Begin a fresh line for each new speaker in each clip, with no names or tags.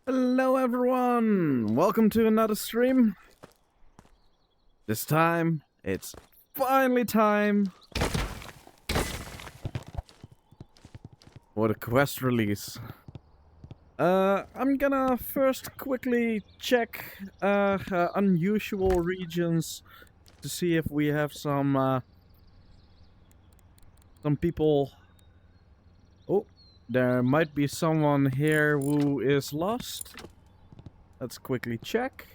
Hello everyone! Welcome to another stream. This time, it's finally time for the quest release. I'm gonna first quickly check unusual regions to see if we have some people. Oh, there might be someone here who is lost. Let's quickly check.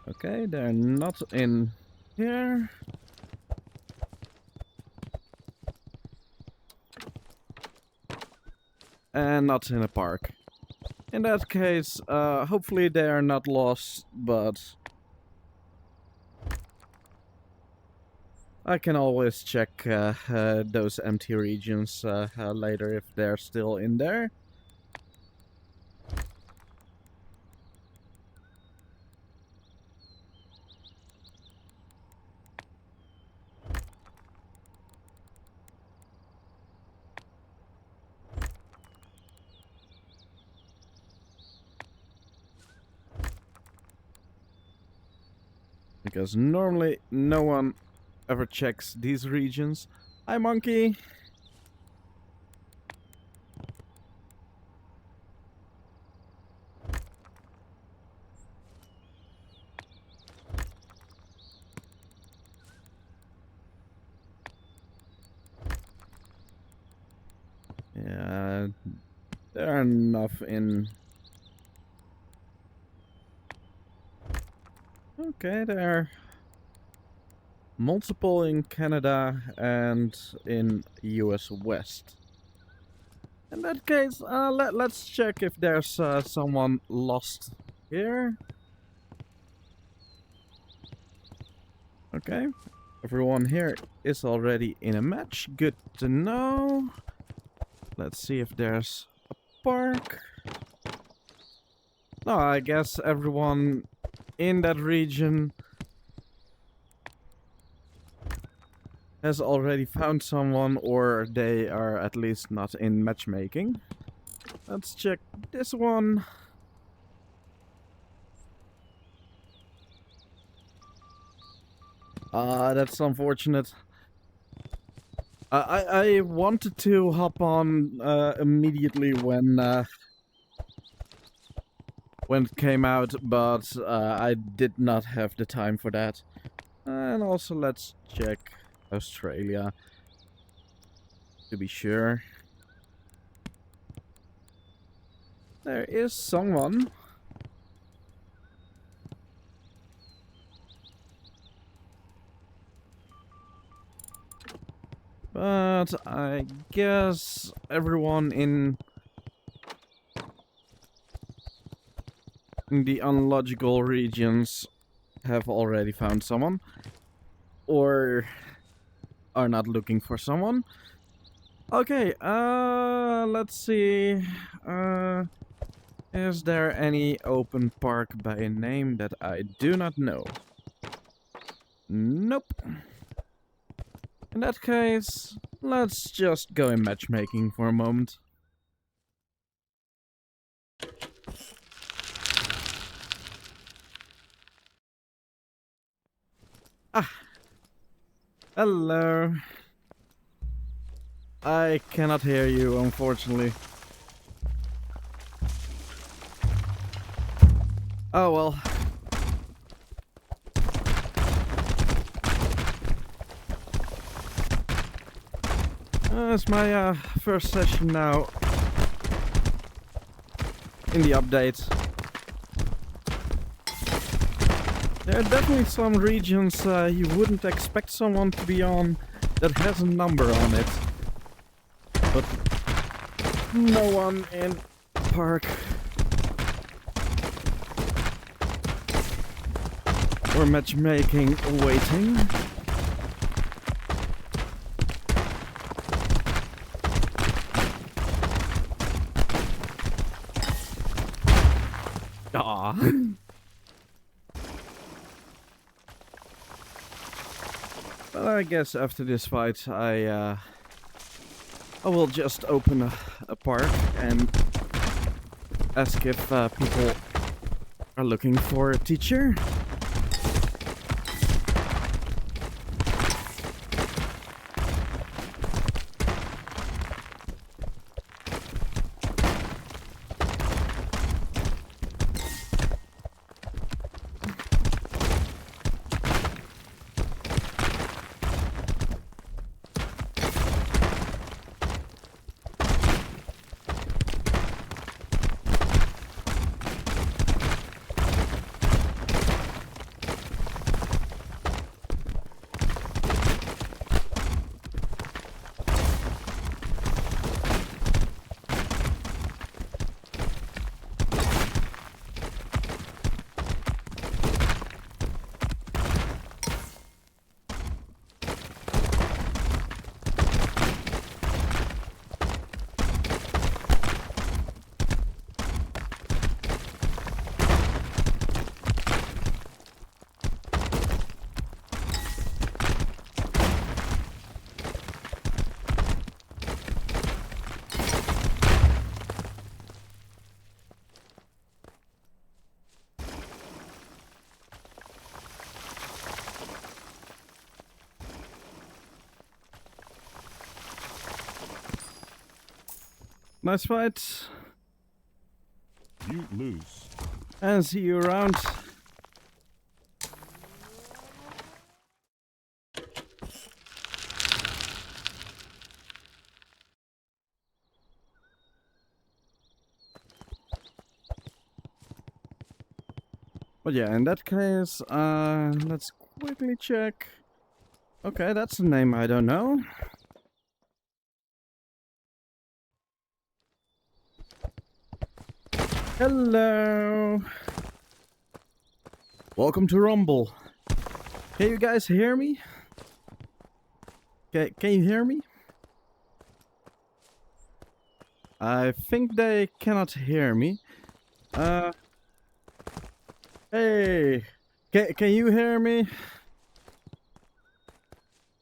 Okay, they're not in here. And not in a park. In that case, hopefully they are not lost, but I can always check those empty regions later if they're still in there. Because normally no one ever checks these regions. Hi, monkey! Yeah, there are enough in... Okay, there are multiple in Canada and in US West. In that case, let's check if there's someone lost here. Okay, everyone here is already in a match. Good to know. Let's see if there's a park. No, I guess everyone in that region has already found someone, or they are at least not in matchmaking. Let's check this one. That's unfortunate. I wanted to hop on immediately when it came out, but I did not have the time for that. And also let's check Australia to be sure. There is someone. But I guess everyone in the unlogical regions have already found someone. Or are not looking for someone. Okay, let's see. Is there any open park by a name that I do not know? Nope. In that case, let's just go in matchmaking for a moment. Ah. Hello. I cannot hear you, unfortunately. Oh well. It's my first session now in the update. There are definitely some regions you wouldn't expect someone to be on that has a number on it. But no one in park or matchmaking waiting. Ah. Well, I guess after this fight, I'll I will just open a park and ask if people are looking for a teacher. Nice fight.
You lose.
And see you around. But yeah, in that case, let's quickly check. Okay, that's a name I don't know. Hello. Welcome to Rumble. Can you guys hear me? Can you hear me? I think they cannot hear me. Hey, can you hear me?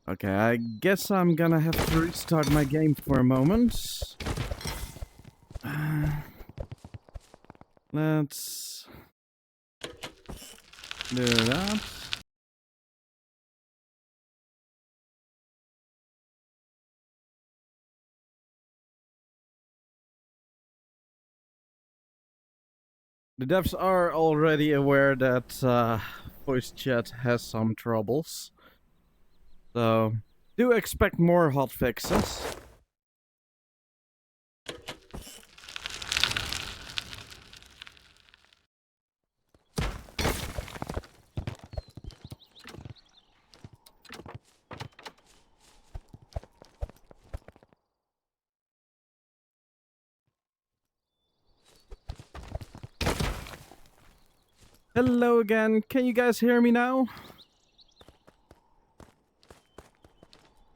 Okay, I guess I'm gonna have to restart my game for a moment. Let's do that. The devs are already aware that voice chat has some troubles. So, do expect more hotfixes. Hello again, can you guys hear me now?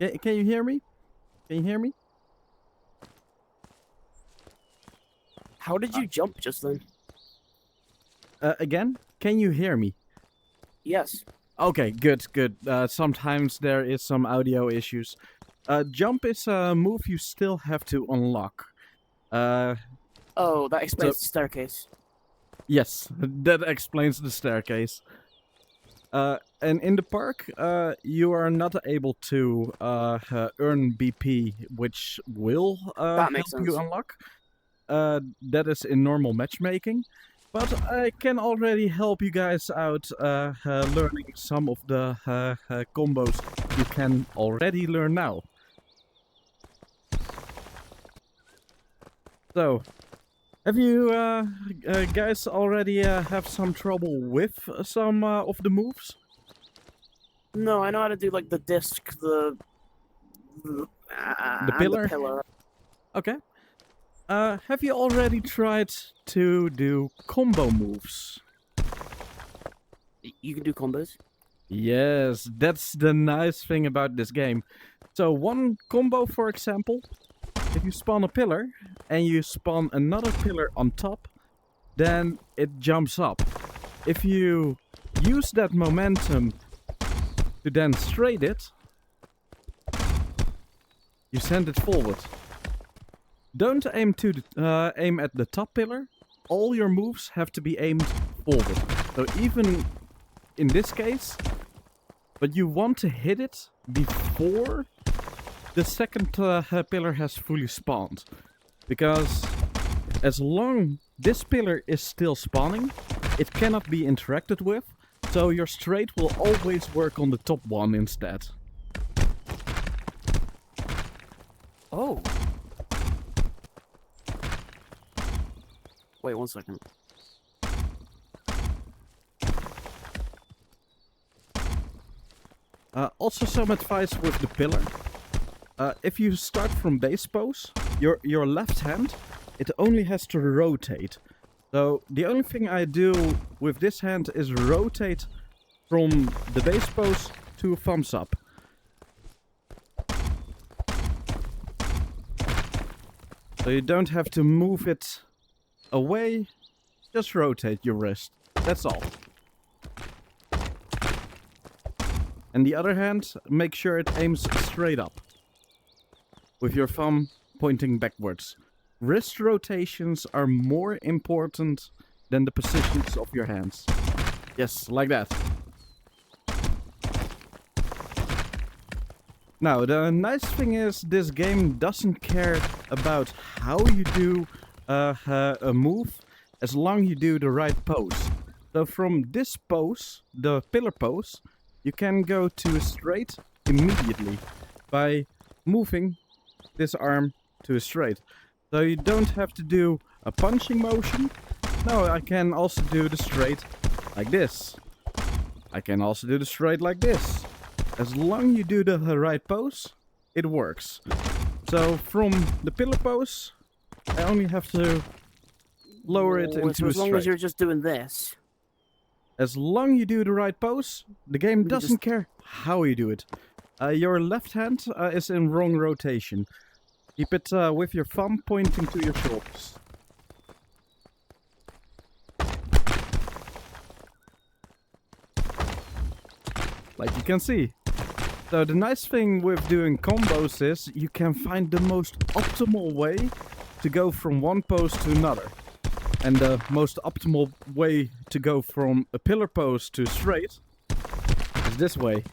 Can you hear me? Can you hear me?
How did you jump just then?
Again? Can you hear me?
Yes.
Okay, good. Sometimes there is some audio issues. Jump is a move you still have to unlock.
Oh, that explains the staircase.
Yes, that explains the staircase. And in the park, you are not able to earn BP, which will
That makes
help you
sense.
unlock. That is in normal matchmaking. But I can already help you guys out learning some of the combos you can already learn now. So, have you guys already have some trouble with some of the moves?
No, I know how to do like the disc, the
pillar?
The pillar.
Okay. Have you already tried to do combo moves?
You can do combos.
Yes, that's the nice thing about this game. So one combo, for example, if you spawn a pillar and you spawn another pillar on top, then it jumps up. If you use that momentum to then straight it, you send it forward. Don't aim aim at the top pillar. All your moves have to be aimed forward. So even in this case, but you want to hit it before the second pillar has fully spawned. Because as long this pillar is still spawning, it cannot be interacted with. So your straight will always work on the top one instead.
Oh. Wait 1 second.
Also some advice with the pillar. If you start from base pose, your left hand, it only has to rotate. So the only thing I do with this hand is rotate from the base pose to thumbs up. So you don't have to move it away, just rotate your wrist. That's all. And the other hand, make sure it aims straight up, with your thumb pointing backwards. Wrist rotations are more important than the positions of your hands. Yes, like that. Now, the nice thing is this game doesn't care about how you do a move, as long as you do the right pose. So from this pose, the pillar pose, you can go to a straight immediately by moving this arm to a straight. So you don't have to do a punching motion. No, I can also do the straight like this. I can also do the straight like this. As long as you do the right pose, it works. So from the pillar pose, I only have to lower it into a straight.
As long as you're just doing this.
As long as you do the right pose, the game doesn't care how you do it. Your left hand is in wrong rotation. Keep it with your thumb pointing to your shoulders. Like you can see. So the nice thing with doing combos is you can find the most optimal way to go from one pose to another. And the most optimal way to go from a pillar pose to straight is this way.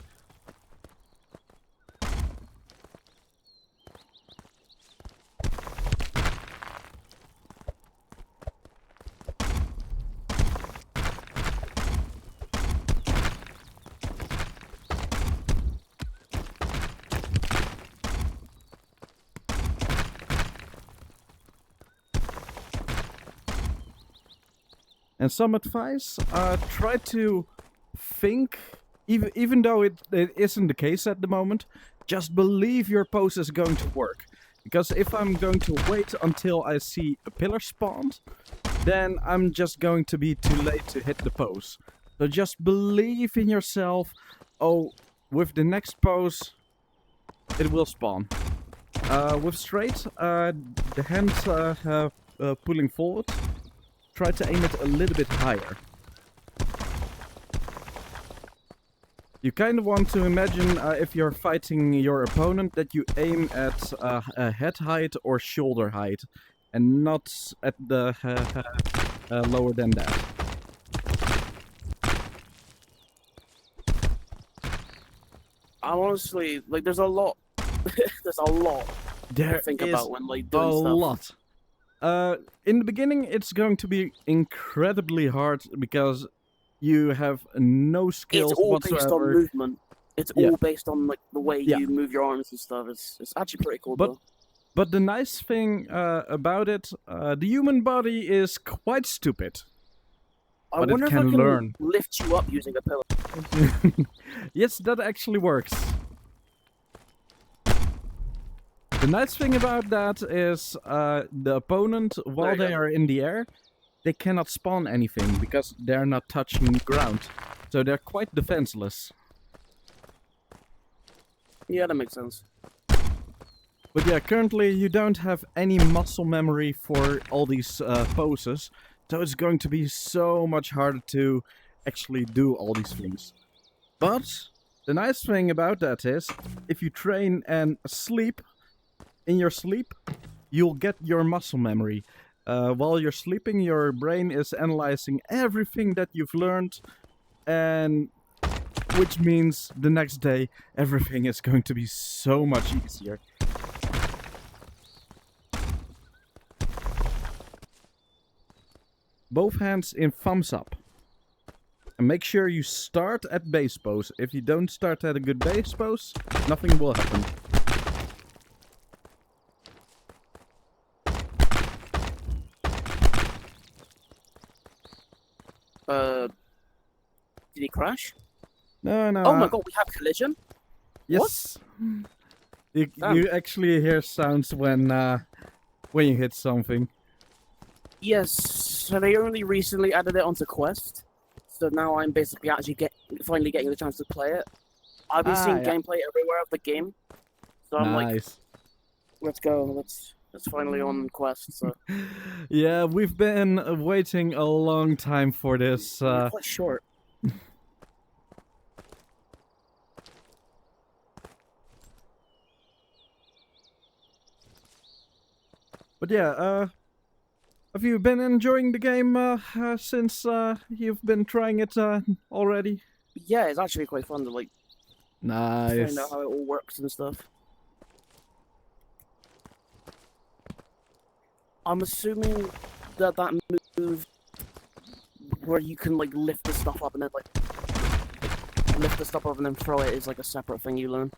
And some advice, try to think, even though it isn't the case at the moment, just believe your pose is going to work. Because if I'm going to wait until I see a pillar spawned, then I'm just going to be too late to hit the pose. So just believe in yourself. Oh, with the next pose, it will spawn. With straight, the hands pulling forward. Try to aim it a little bit higher. You kind of want to imagine if you're fighting your opponent that you aim at head height or shoulder height and not at the lower than that.
I honestly, like, there's a lot. There's a lot
There
to think
is
about when, like, doing
a
stuff.
lot. In the beginning, it's going to be incredibly hard because you have no skills
It's all
whatsoever.
based on movement. It's all based on like the way
Yeah.
you move your arms and stuff. It's actually pretty cool.
But
though.
but the nice thing about it, the human body is quite stupid.
I
but it
wonder if I
can
can
learn.
lift you up using a pillow.
Yes, that actually works. The nice thing about that is the opponent, while they are in the air, they cannot spawn anything because they're not touching the ground. So they're quite defenseless.
Yeah, that makes sense.
But yeah, currently you don't have any muscle memory for all these poses. So it's going to be so much harder to actually do all these things. But the nice thing about that is, if you train and sleep, in your sleep, you'll get your muscle memory. While you're sleeping, your brain is analyzing everything that you've learned, and which means the next day everything is going to be so much easier. Both hands in thumbs up. And make sure you start at base pose. If you don't start at a good base pose, nothing will happen.
Did he crash?
No, no.
Oh my god, we have collision?
Yes. You actually hear sounds when you hit something.
Yes, so they only recently added it onto Quest. So now I'm basically actually finally getting the chance to play it. I've been seeing gameplay everywhere of the game. So I'm like, let's go, let's finally on Quest. So
yeah, we've been waiting a long time for this.
quite short.
But yeah, have you been enjoying the game since you've been trying it already?
Yeah, it's actually quite fun to like find out
Nice.
how it all works and stuff. I'm assuming that move where you can like lift the stuff up and then like lift the stuff up and then throw it is like a separate thing you learn.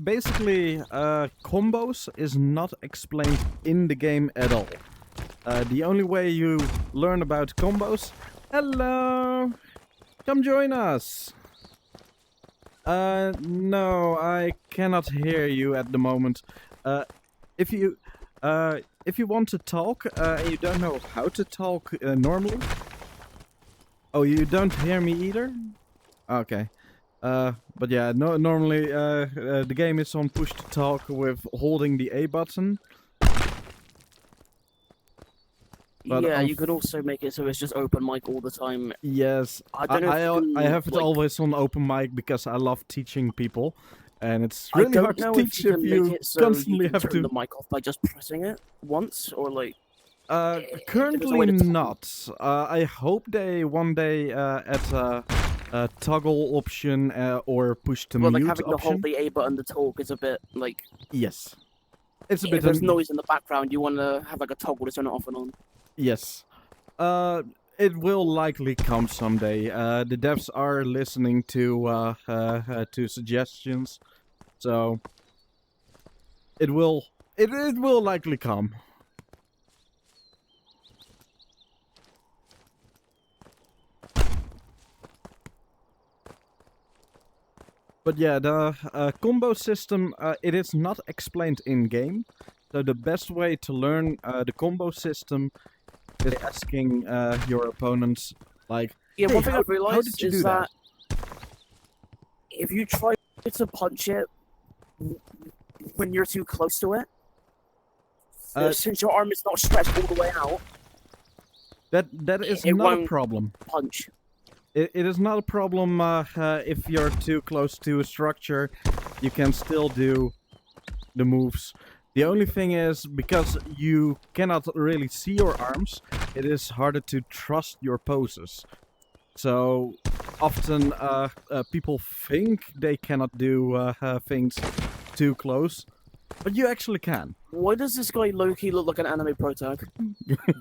Basically, combos is not explained in the game at all. The only way you learn about combos... Hello! Come join us! No, I cannot hear you at the moment. If you want to talk, and you don't know how to talk normally... Oh, you don't hear me either? Okay. But yeah, normally the game is on push to talk with holding the A button. But
yeah, you could also make it so it's just open mic all the time.
Yes,
I don't know if you can,
I have it
like,
always on open mic because I love teaching people, and it's really hard to teach if you constantly have to
turn the mic off by just pressing it once, or like.
Currently not. I hope they one day add a toggle option or push to
Well, like
mute
having to
option.
hold the A button to talk is a bit like.
Yes, it's a
If
bit.
there's noise in the background, you want to have like a toggle to turn it off and on.
Yes. It will likely come someday. The devs are listening to suggestions, so it will likely come. But yeah, the combo system, it is not explained in game. So the best way to learn the combo system is asking your opponents, like,
Yeah,
hey,
one thing
how
I've realized
did you
is
do that?
if you try to punch it when you're too close to it, since your arm is not stretched all the way out,
that is
it
not a
won't
problem.
punch.
It is not a problem if you're too close to a structure. You can still do the moves. The only thing is, because you cannot really see your arms, it is harder to trust your poses. So often people think they cannot do things too close, but you actually can.
Why does this guy Loki look like an anime protag?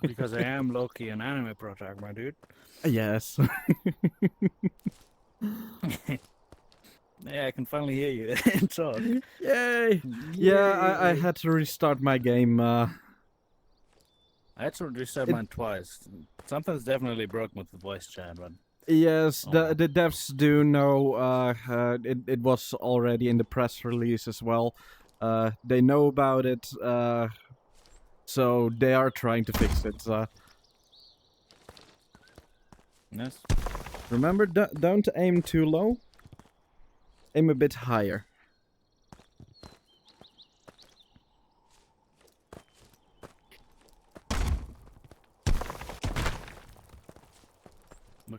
Because I am Loki, an anime protag, my dude.
Yes.
Yeah, I can finally hear you and talk.
Yay! Yeah, I had to restart my game.
I had to reset mine twice. Something's definitely broke with the voice chat, but...
Yes, the devs do know. It was already in the press release as well. They know about it, so they are trying to fix it.
Yes.
Remember, don't aim too low. Aim a bit higher.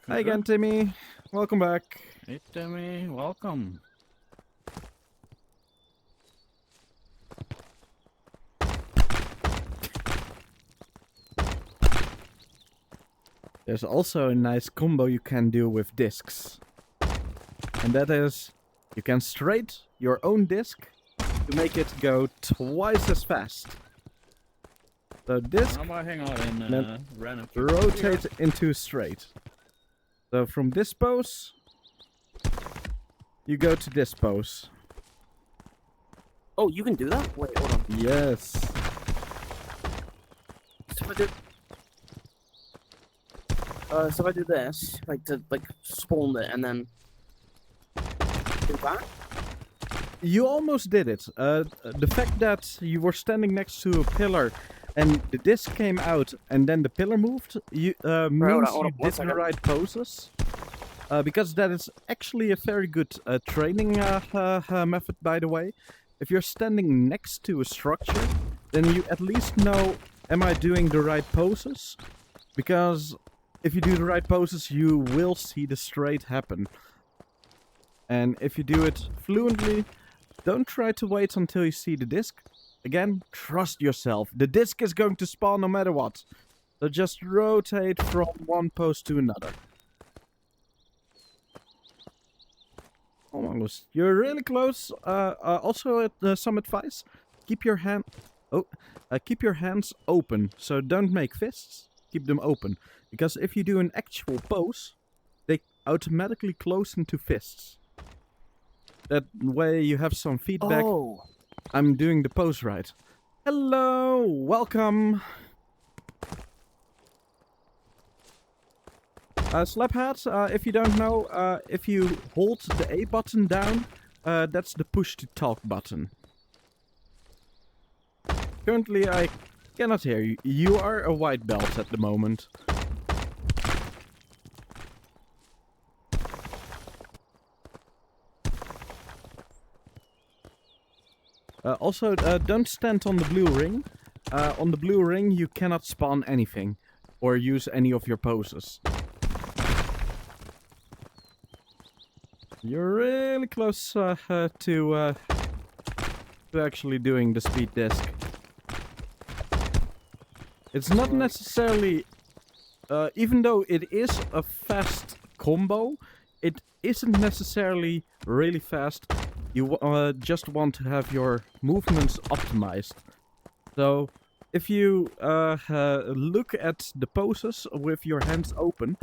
Hi again, Timmy. Welcome back.
Hey, Timmy. Welcome.
There's also a nice combo you can do with discs. And that is, you can straight your own disc to make it go twice as fast. So disc,
I'm gonna hang out in
then
random.
rotate into straight. So from this pose, you go to this pose.
Oh, you can do that? Wait, hold on.
Yes.
So if I do this, like to spawn it and then do that.
You almost did it. The fact that you were standing next to a pillar and the disc came out and then the pillar moved, means
hold
you
on,
did
one
the
second.
right poses. Because that is actually a very good training method, by the way. If you're standing next to a structure, then you at least know, am I doing the right poses? Because if you do the right poses, you will see the straight happen. And if you do it fluently, don't try to wait until you see the disc. Again, trust yourself. The disc is going to spawn no matter what. So just rotate from one pose to another. Almost. You're really close. Also, some advice: keep your keep your hands open. So don't make fists. Keep them open, because if you do an actual pose, they automatically close into fists. That way you have some feedback.
Oh.
I'm doing the pose right. Hello, welcome. Slaphat, if you don't know, if you hold the A button down, that's the push to talk button. Currently, I cannot hear you. You are a white belt at the moment. Also, don't stand on the blue ring. On the blue ring, you cannot spawn anything or use any of your poses. You're really close to actually doing the speed disc. It's not necessarily, even though it is a fast combo, it isn't necessarily really fast. You just want to have your movements optimized. So if you look at the poses with your hands open,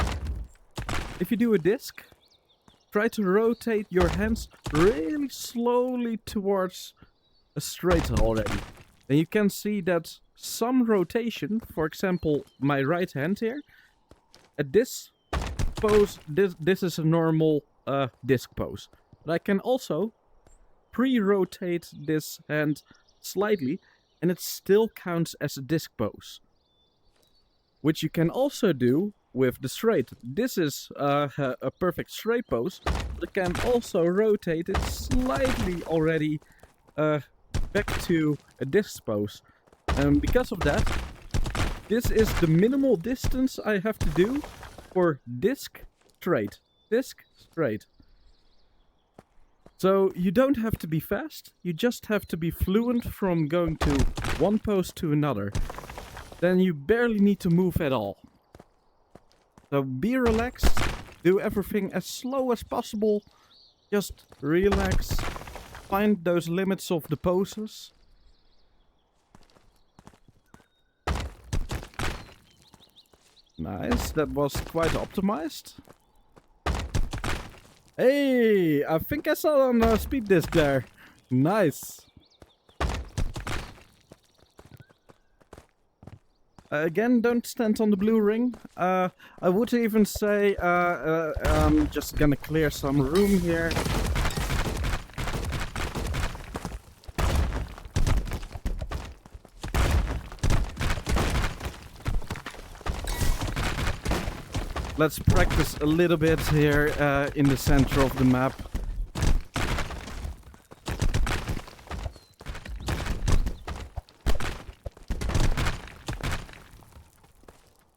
if you do a disc, try to rotate your hands really slowly towards a straight already. And you can see that some rotation, for example, my right hand here, at this pose, this is a normal disc pose. But I can also pre-rotate this hand slightly, and it still counts as a disc pose. Which you can also do with the straight. This is a perfect straight pose, but it can also rotate it slightly already back to a disc pose. And because of that, this is the minimal distance I have to do for disc straight. Disc straight. So you don't have to be fast, you just have to be fluent from going to one pose to another. Then you barely need to move at all. So be relaxed, do everything as slow as possible, just relax, find those limits of the poses. Nice, that was quite optimized. Hey, I think I saw on the speed disc there. Nice. Again, don't stand on the blue ring. I would even say, I'm just gonna clear some room here. Let's practice a little bit here in the center of the map.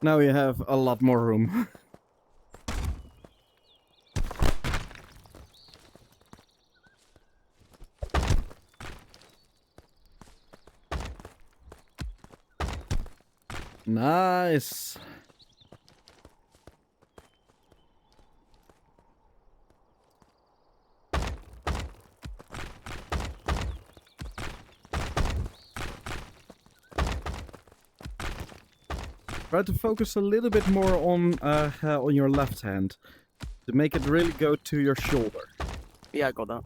Now you have a lot more room. Nice. Try to focus a little bit more on your left hand to make it really go to your shoulder.
Yeah, I got that.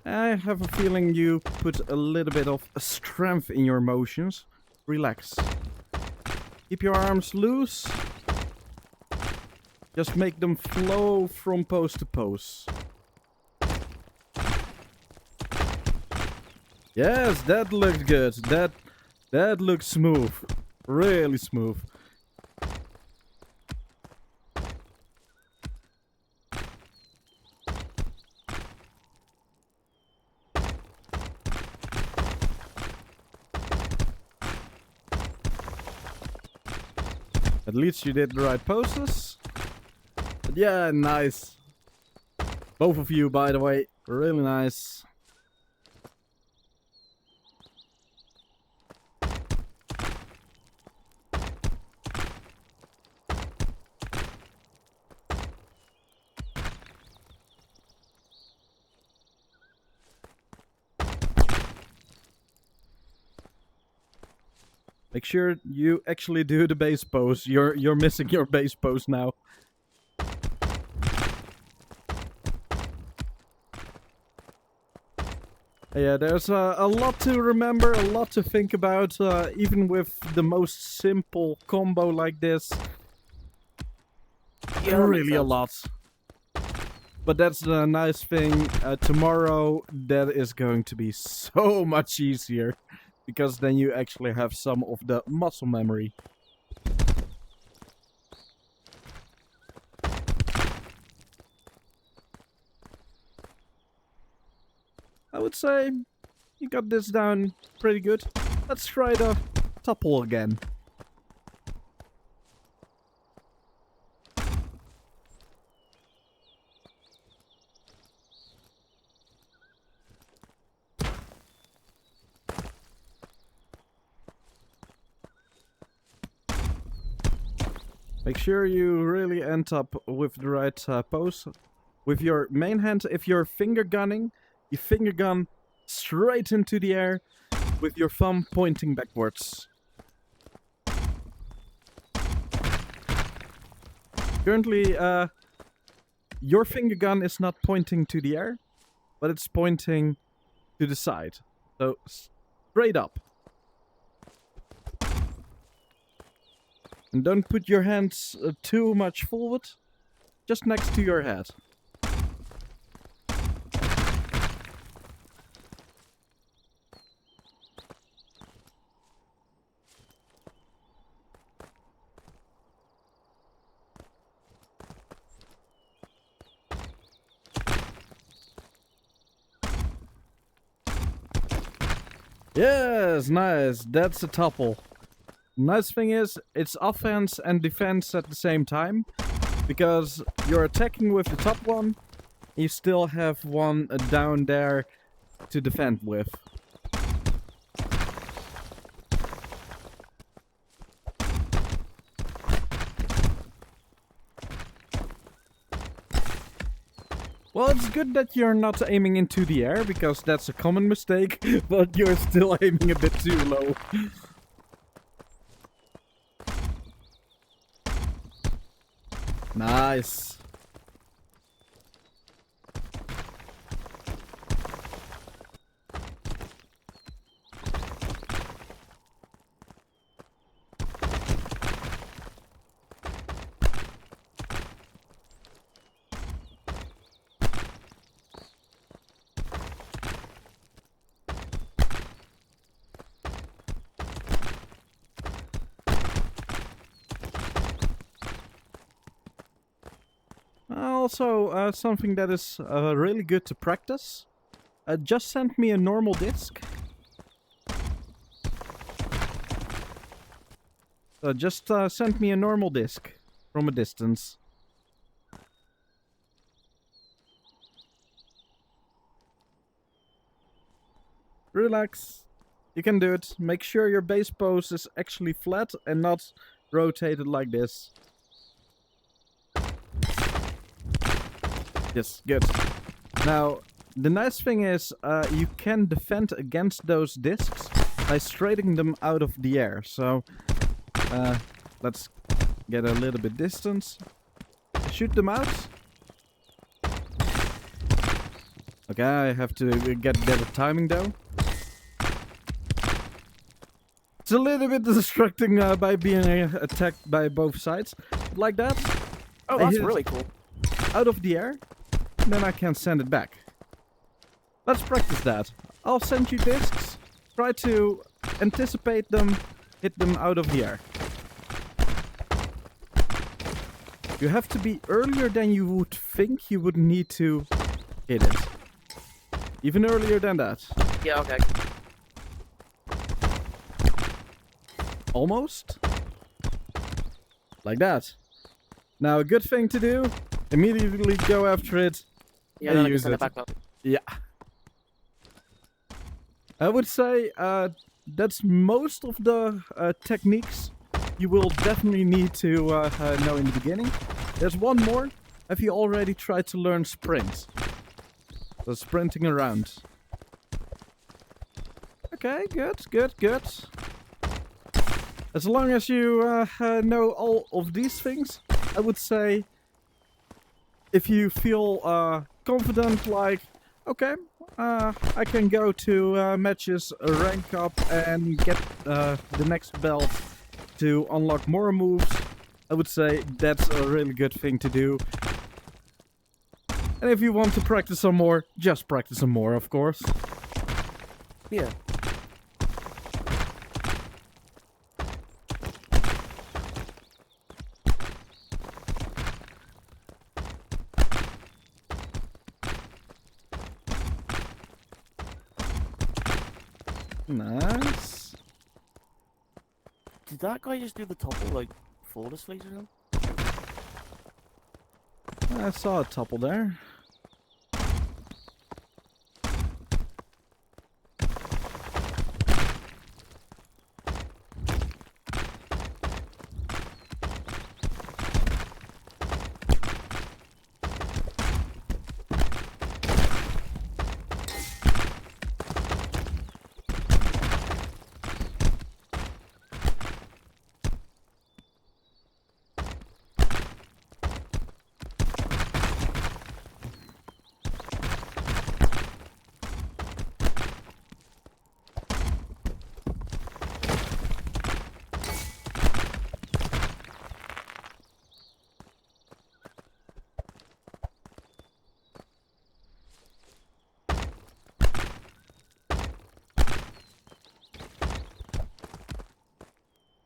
I have a feeling you put a little bit of strength in your motions. Relax. Keep your arms loose. Just make them flow from pose to pose. Yes, that looks good. That looks smooth. Really smooth. At least you did the right poses. But yeah, nice. Both of you, by the way, really nice. Make sure you actually do the base pose. You're missing your base pose now. Yeah, there's a lot to remember, a lot to think about, even with the most simple combo like this.
Yeah,
Really a lot. But that's the nice thing. Tomorrow, that is going to be so much easier. Because then you actually have some of the muscle memory. I would say you got this down pretty good. Let's try the topple again. Make sure you really end up with the right pose. With your main hand, if you're finger gunning, you finger gun straight into the air with your thumb pointing backwards. Currently, your finger gun is not pointing to the air, but it's pointing to the side. So, straight up. And don't put your hands too much forward, just next to your head. Yes, nice. That's a topple. Nice thing is, it's offense and defense at the same time. Because you're attacking with the top one, you still have one down there to defend with. Well, it's good that you're not aiming into the air, because that's a common mistake, but you're still aiming a bit too low. Nice. Also, something that is really good to practice. Just send me a normal disc. Just send me a normal disc from a distance. Relax. You can do it. Make sure your base pose is actually flat and not rotated like this. Yes, good. Now, the nice thing is you can defend against those discs by straighting them out of the air. So, let's get a little bit distance. Shoot them out. Okay, I have to get better timing though. It's a little bit distracting by being attacked by both sides. Like that.
Oh,
I
that's
hit it
really cool.
out of the air. And then I can send it back. Let's practice that. I'll send you discs. Try to anticipate them. Hit them out of the air. You have to be earlier than you would think you would need to hit it. Even earlier than that.
Yeah, okay.
Almost. Like that. Now a good thing to do, immediately go after it.
Yeah,
and
then I can
use
send
it.
it back up.
Yeah. I would say that's most of the techniques you will definitely need to know in the beginning. There's one more. Have you already tried to learn sprint? So sprinting around. Okay, good. As long as you know all of these things, I would say if you feel confident, like, okay, I can go to matches, rank up, and get the next belt to unlock more moves, I would say that's a really good thing to do. And if you want to practice some more, just practice some more, of course.
Yeah.
Nice.
Did that guy just do the topple, like, flawlessly or something?
I saw a topple there.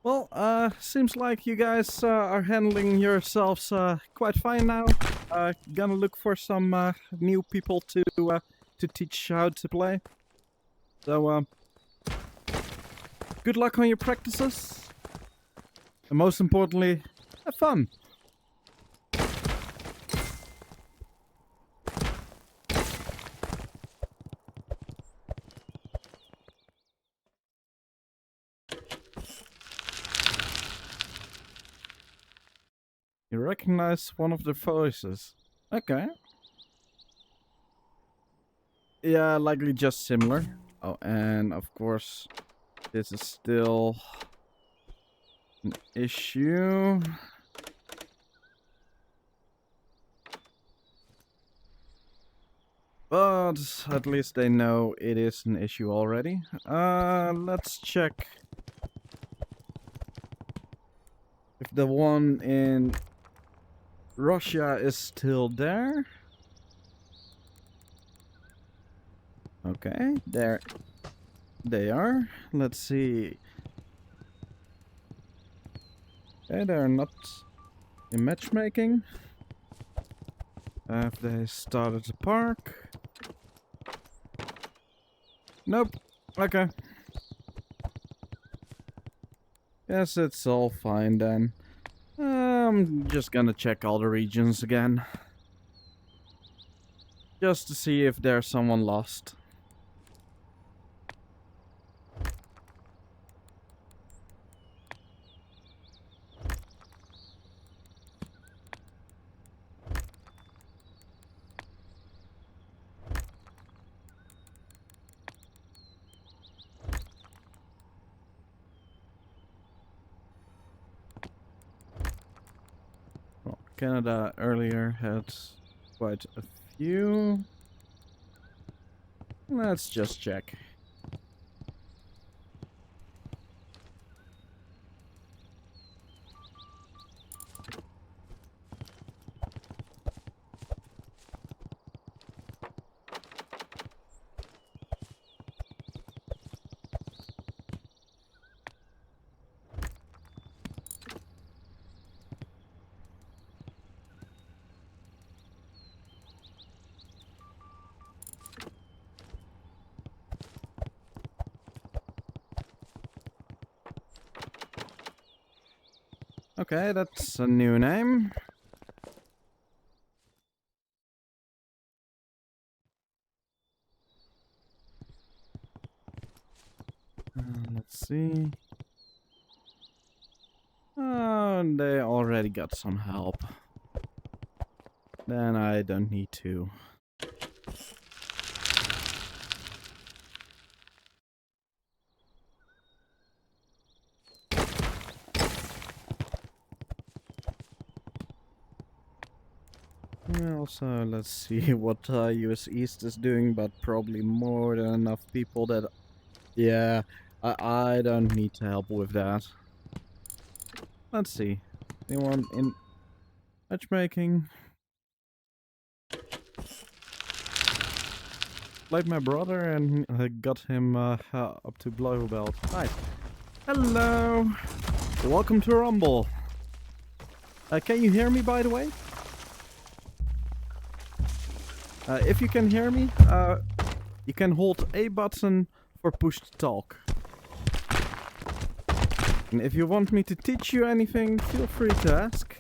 Well, seems like you guys are handling yourselves quite fine now. Gonna look for some new people to teach how to play. So, good luck on your practices. And most importantly, have fun. You recognize one of the voices. Okay. Yeah, likely just similar. Oh, and of course, this is still an issue. But at least they know it is an issue already. Let's check if the one in Russia is still there. Okay, there they are. Let's see. Okay, they're not in matchmaking. Have they started the park? Nope. Okay. Yes, it's all fine then. I'm just gonna check all the regions again. Just to see if there's someone lost. Canada earlier had quite a few. Let's just check. Okay, that's a new name. Let's see. Oh, they already got some help. Then I don't need to. Also, let's see what US East is doing, but probably more than enough people that... Yeah, I don't need to help with that. Let's see. Anyone in matchmaking? Played my brother and got him up to Blow Belt. Hi. Hello. Welcome to Rumble. Can you hear me, by the way? If you can hear me, you can hold A button for push to talk. And if you want me to teach you anything, feel free to ask.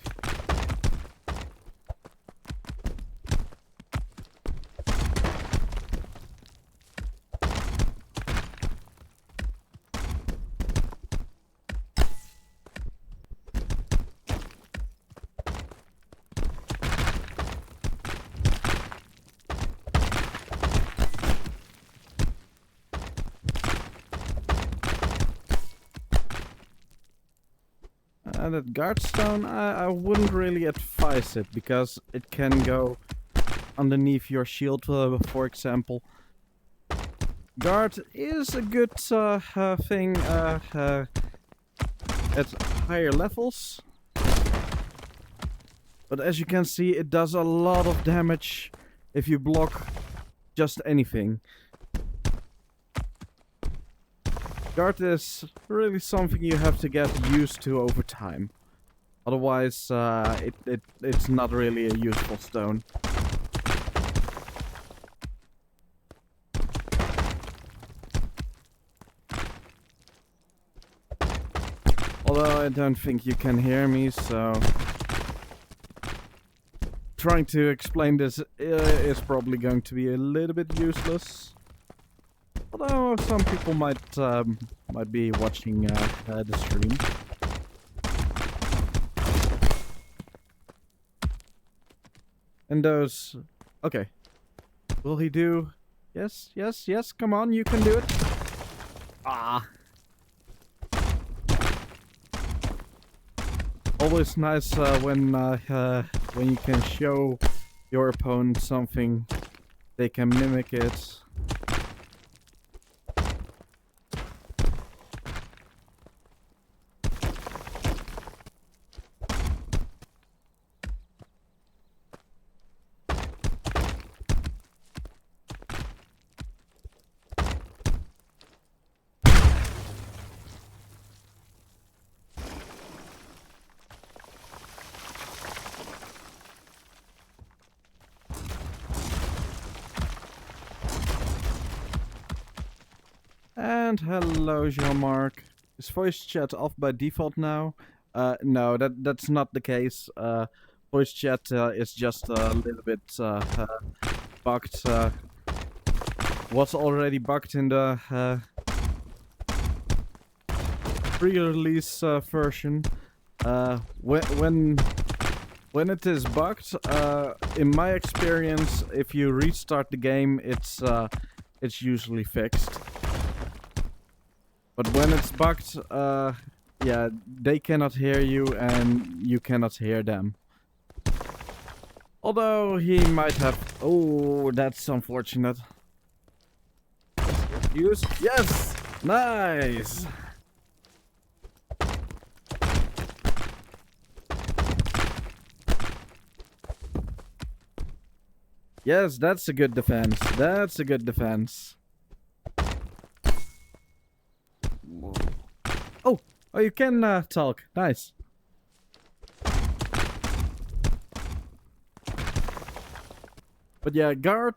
That guardstone, I wouldn't really advise it, because it can go underneath your shield, for example. Guard is a good thing at higher levels. But as you can see, it does a lot of damage if you block just anything. Guard is really something you have to get used to over time. Otherwise, it's not really a useful stone. Although I don't think you can hear me, so... Trying to explain this is probably going to be a little bit useless. Although some people might be watching the stream. And those... Okay. Will he do... Yes, yes, yes, come on, you can do it. Ah. Always nice when you can show your opponent something, they can mimic it. And hello, Jean-Marc. Is voice chat off by default now? No, that's not the case. Voice chat is just a little bit bugged. Was already bugged in the pre-release version. When it is bugged, in my experience, if you restart the game, it's usually fixed. But when it's bugged, yeah, they cannot hear you and you cannot hear them. Although he might have... Oh, that's unfortunate. Use... Yes! Nice! Yes, that's a good defense. That's a good defense. Oh, you can talk. Nice. But yeah, guard,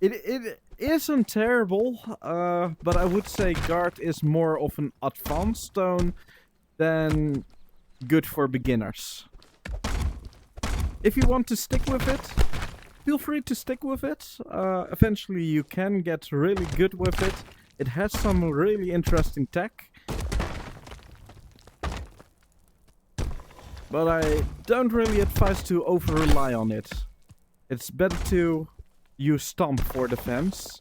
it isn't terrible, but I would say guard is more of an advanced stone than good for beginners. If you want to stick with it, feel free to stick with it. Eventually you can get really good with it. It has some really interesting tech. But I don't really advise to over-rely on it. It's better to use Stomp for defense.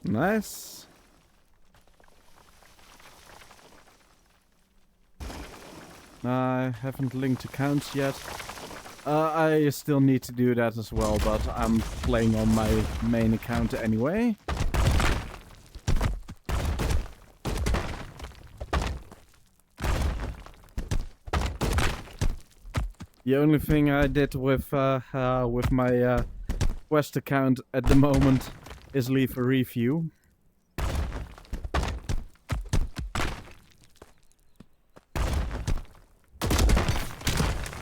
Nice. I haven't linked accounts yet. I still need to do that as well, but I'm playing on my main account anyway. The only thing I did with my Quest account at the moment is leave a review.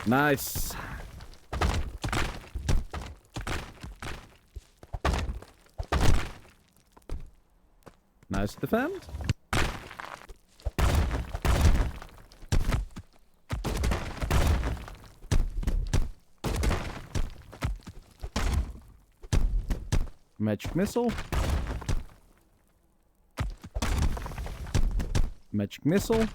Nice. Nice defend. Magic missile. Magic missile.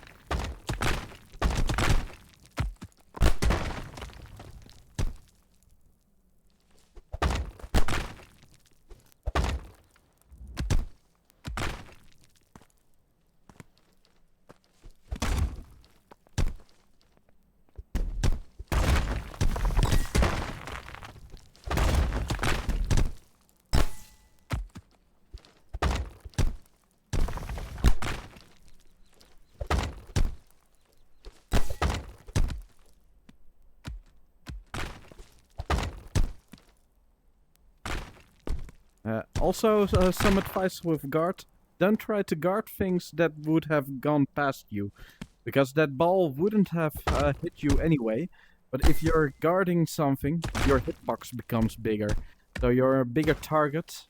Also, some advice with guard. Don't try to guard things that would have gone past you. Because that ball wouldn't have hit you anyway. But if you're guarding something, your hitbox becomes bigger. So you're a bigger target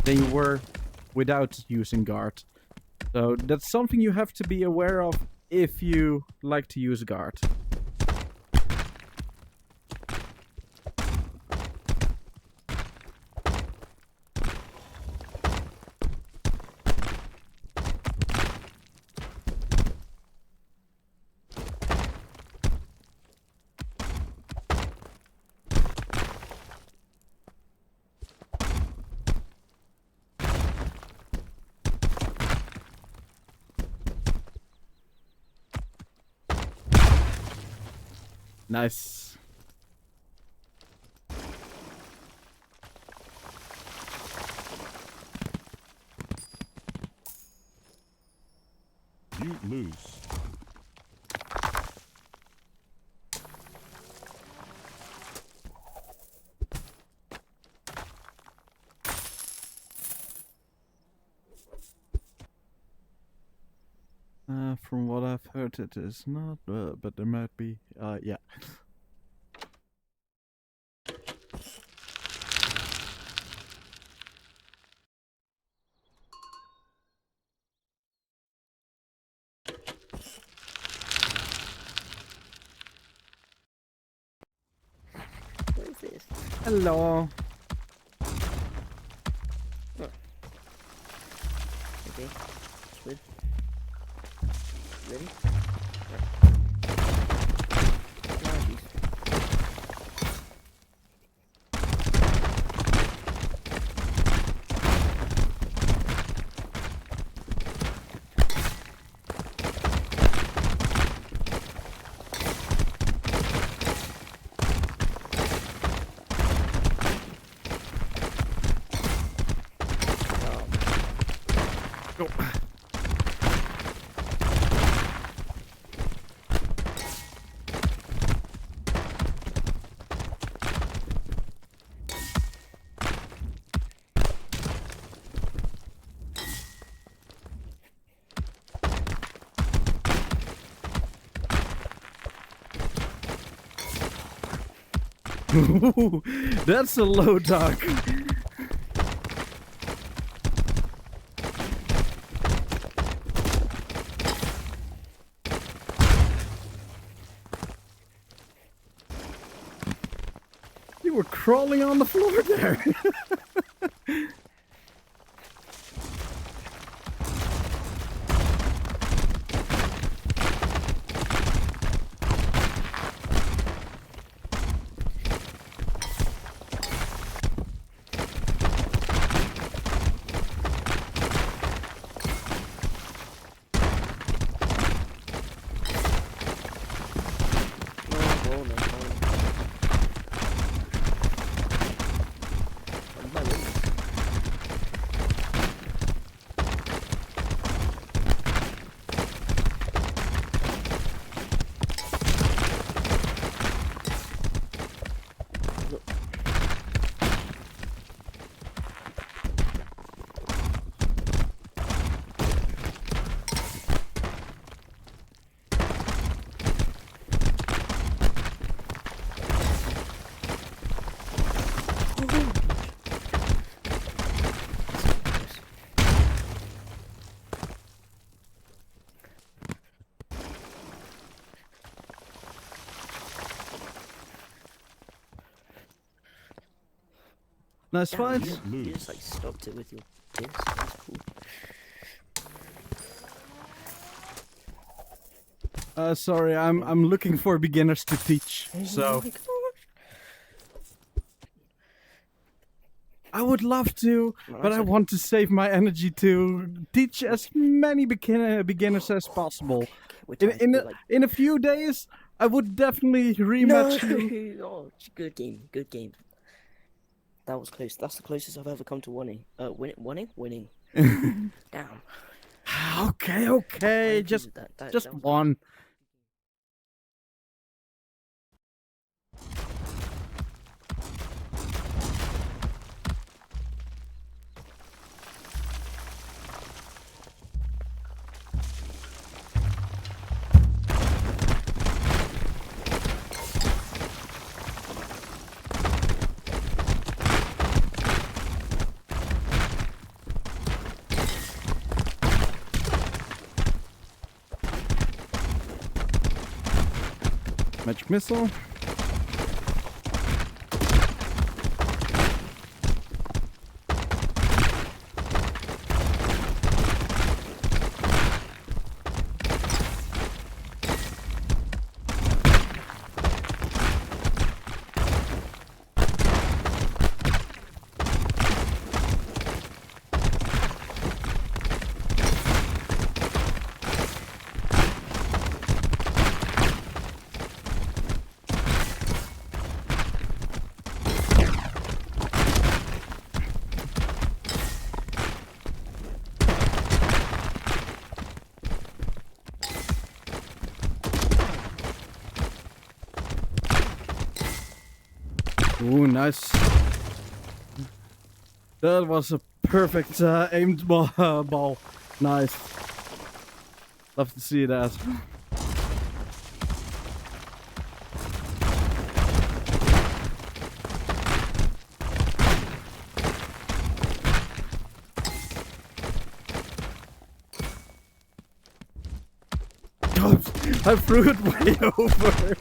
than you were without using guard. So that's something you have to be aware of if you like to use guard. Nice.
You lose.
From what I've heard, it is not, but there might be. Yeah.
What is this?
Hello.
Okay. Squid. Ready?
Go. Ooh, that's a low duck. You were crawling on the floor there. Nice
Damn,
fight.
you just like stopped it with your disc. That's cool.
Sorry, I'm looking for beginners to teach. So
Oh my gosh.
I would love to,
No,
but
that's
I
okay.
want to save my energy to teach as many beginners as possible.
We're trying to do, like...
In a few days, I would definitely rematch you.
Oh, good game, good game. That was close. That's the closest I've ever come to winning. Winning. Damn.
Okay,
Why
okay,
did you
just
do that?
just
That was-
one. Magic missile. Ooh, nice. That was a perfect aimed ball. Nice. Love to see that. I threw it way over.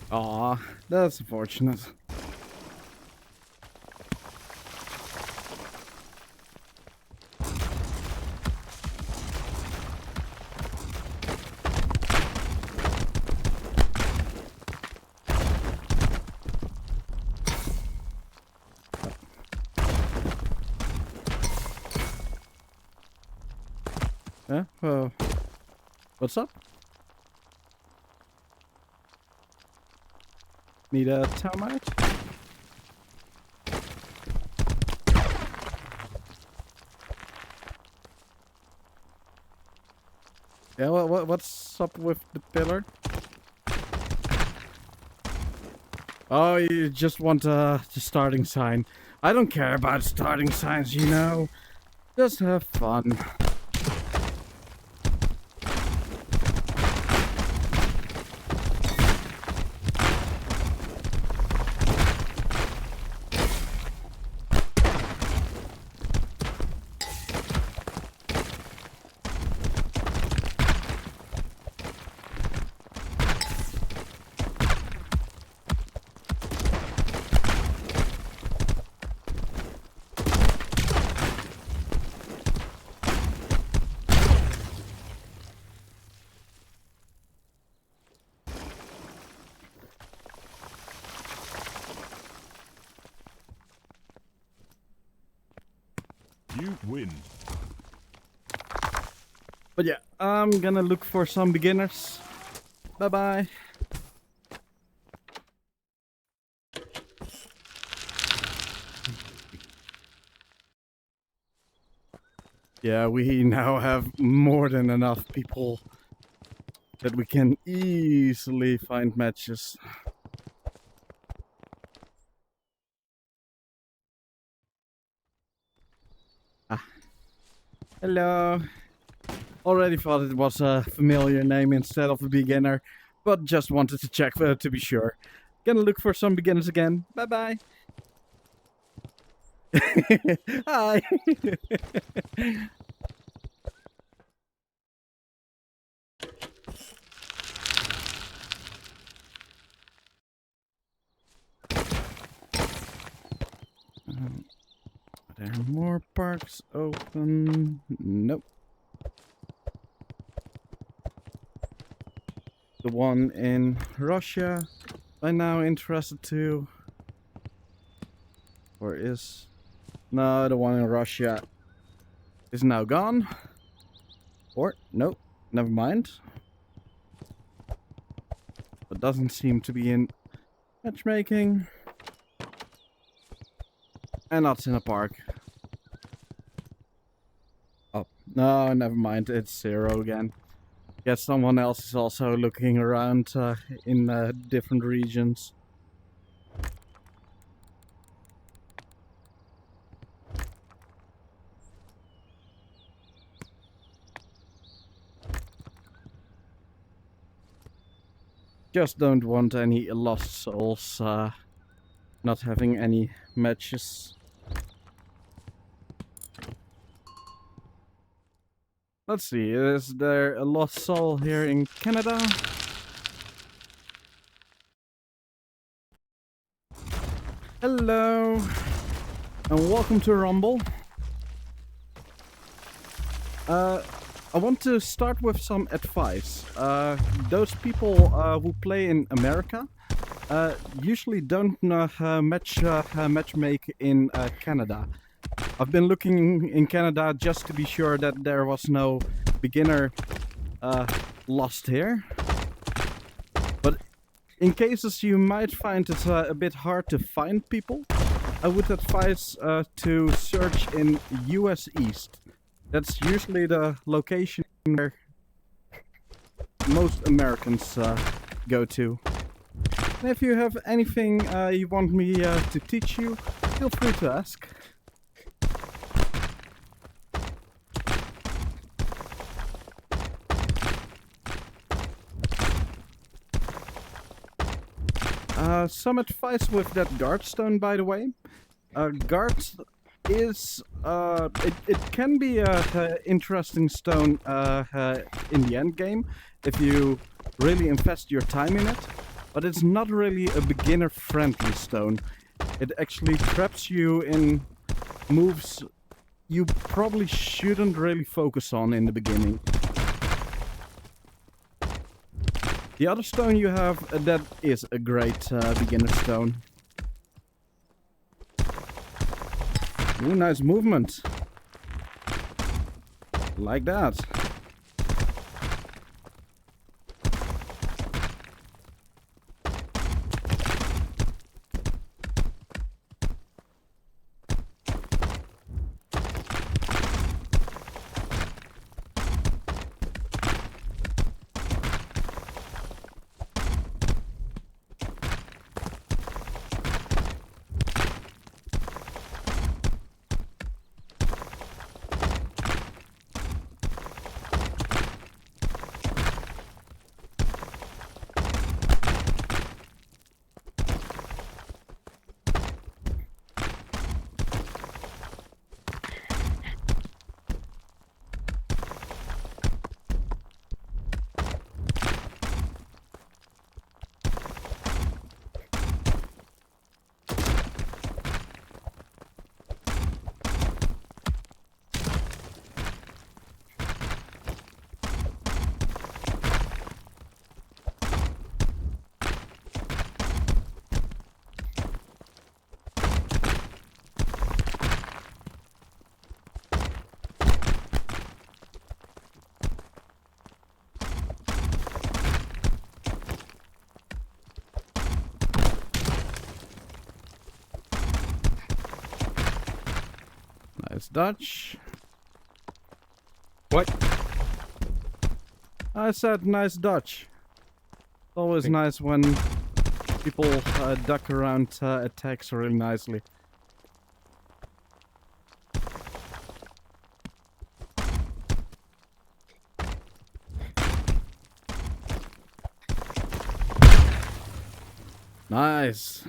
Aw, that's unfortunate. Yeah, what's up? Need a termite? Yeah, what's up with the pillar? Oh, you just want the starting sign. I don't care about starting signs, you know. Just have fun.
You win.
But yeah, I'm gonna look for some beginners. Bye bye. Yeah, we now have more than enough people that we can easily find matches. Ah. Hello. Already thought it was a familiar name instead of a beginner, but just wanted to check to be sure. Gonna look for some beginners again. Bye bye. Hi. Are there more parks open? Nope. The one in Russia, I'm now interested to. Or is... No, the one in Russia is now gone. Or, nope, never mind. But doesn't seem to be in matchmaking. And not in a park. No, never mind. It's 0 again. Guess someone else is also looking around in different regions. Just don't want any lost souls not having any matches. Let's see, is there a lost soul here in Canada? Hello, and welcome to Rumble. I want to start with some advice. Those people who play in America usually don't matchmake in Canada. I've been looking in Canada just to be sure that there was no beginner lost here. But in cases you might find it a bit hard to find people, I would advise to search in US East. That's usually the location where most Americans go to. And if you have anything you want me to teach you, feel free to ask. Some advice with that guardstone, by the way. Guard is it can be a interesting stone in the end game if you really invest your time in it, but it's not really a beginner friendly stone. It actually traps you in moves you probably shouldn't really focus on in the beginning. The other stone you have, that is a great beginner stone. Ooh, nice movement. Like that. Nice dodge.
What?
I said nice dodge. Always nice when people duck around attacks really nicely. Nice.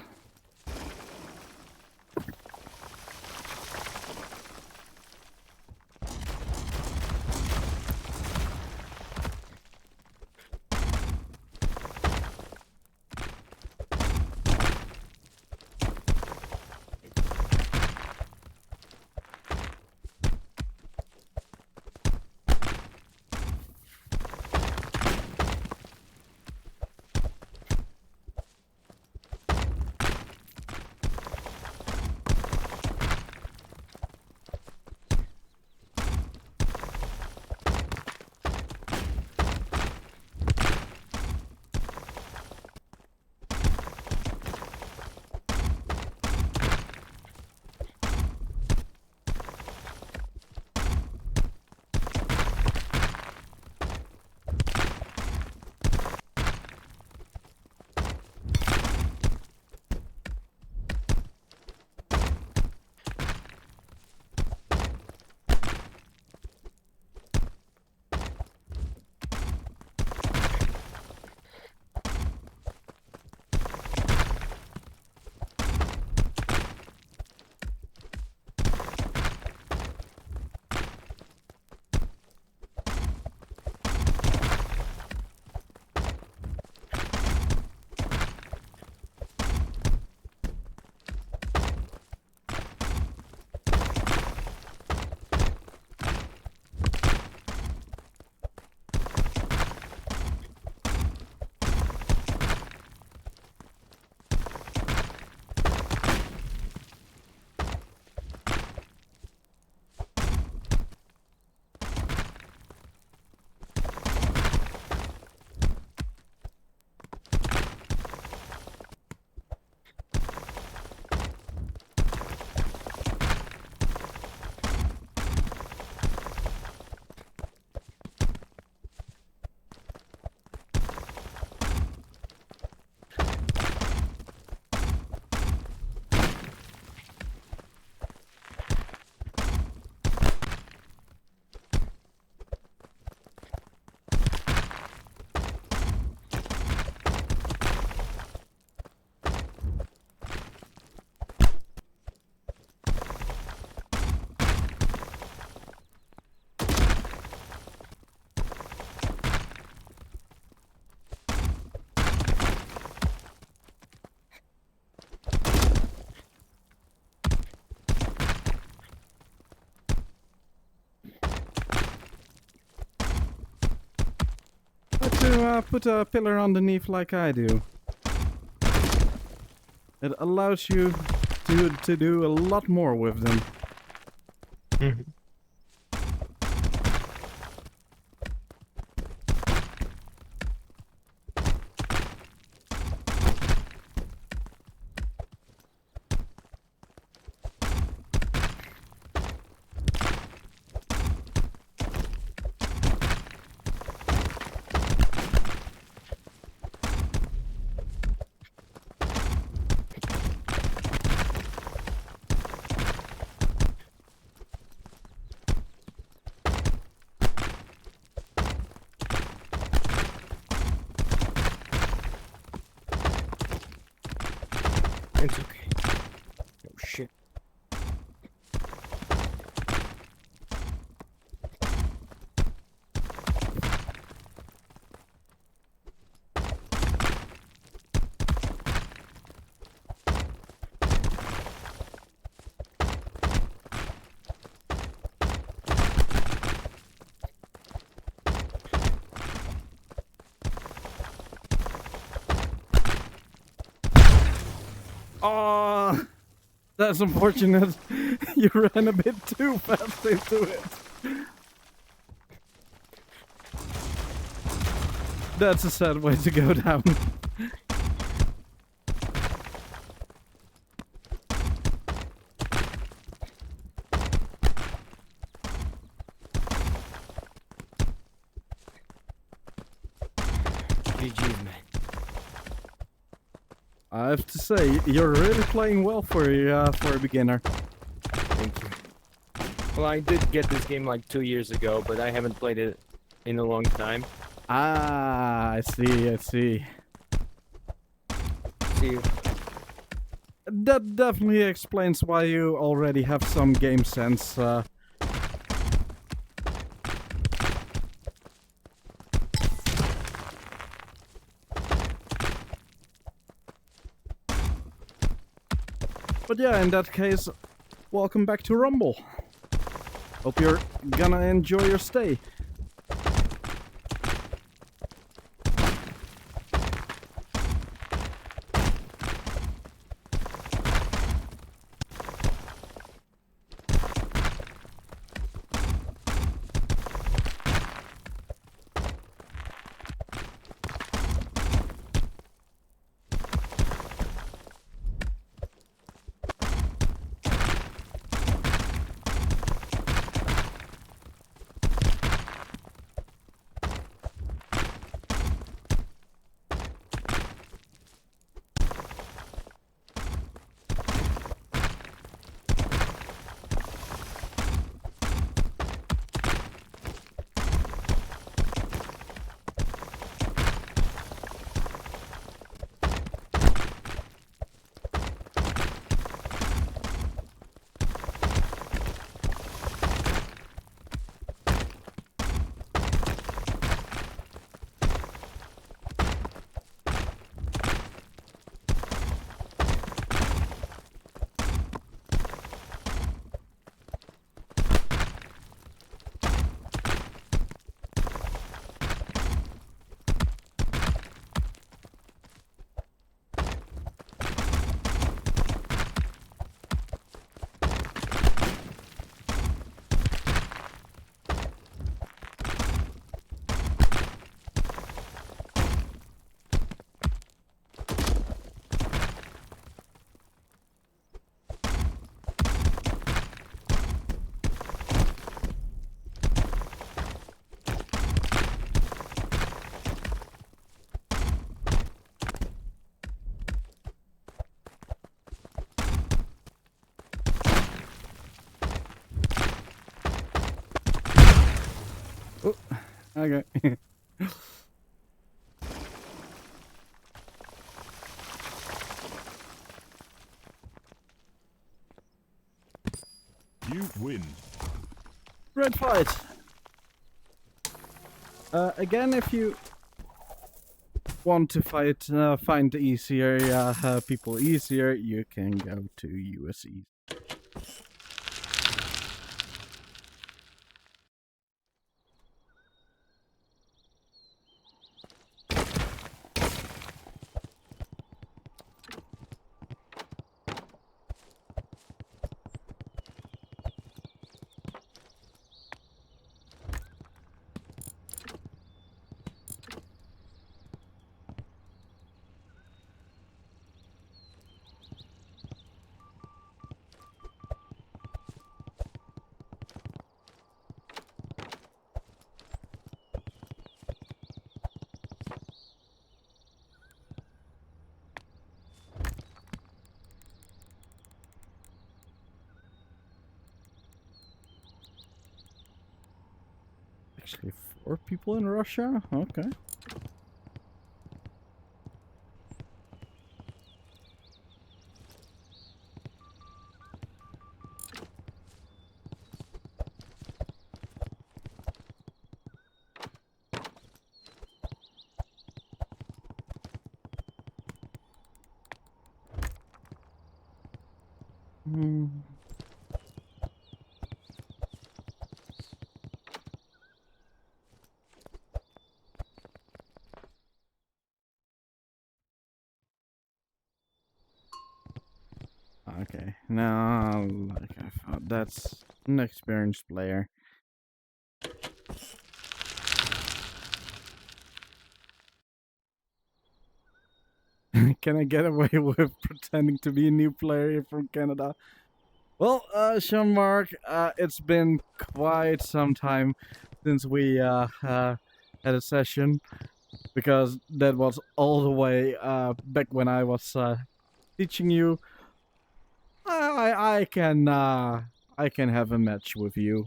to put a pillar underneath like I do. It allows you to do a lot more with them.
Mhm. It's okay. Oh shit.
Oh, that's unfortunate. You ran a bit too fast into it. That's a sad way to go down.
GG's, man.
I have to say, you're really playing well for a beginner.
Thank you. Well, I did get this game like 2 years ago, but I haven't played it in a long time.
Ah, I see, I see.
See,
That definitely explains why you already have some game sense. But yeah, in that case, welcome back to Rumble. Hope you're gonna enjoy your stay. Okay.
You win.
Red fight. Again, if you want to find easier people easier, you can go to USE. actually 4 people in Russia? Okay. Hmm. Okay, now like I thought, that's an experienced player. Can I get away with pretending to be a new player here from Canada? Well, Jean-Marc, it's been quite some time since we had a session, because that was all the way back when I was teaching you. I can have a match with you.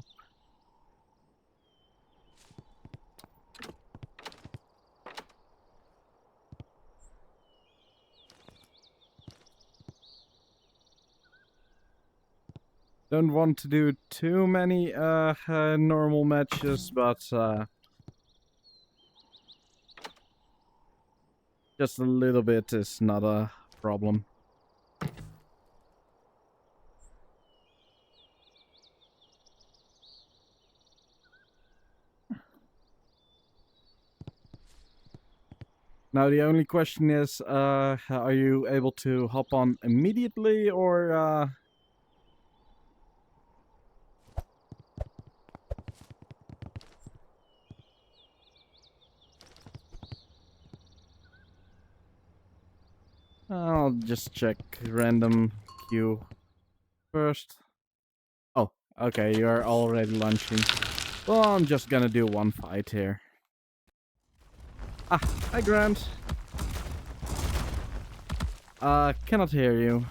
Don't want to do too many normal matches, but just a little bit is not a problem. Now the only question is, are you able to hop on immediately, or I'll just check random queue first. Oh, okay, you're already lunching. Well, I'm just gonna do one fight here. Ah, hi Grant. Cannot hear you.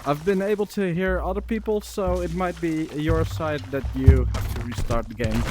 I've been able to hear other people, so it might be your side that you have to restart the game.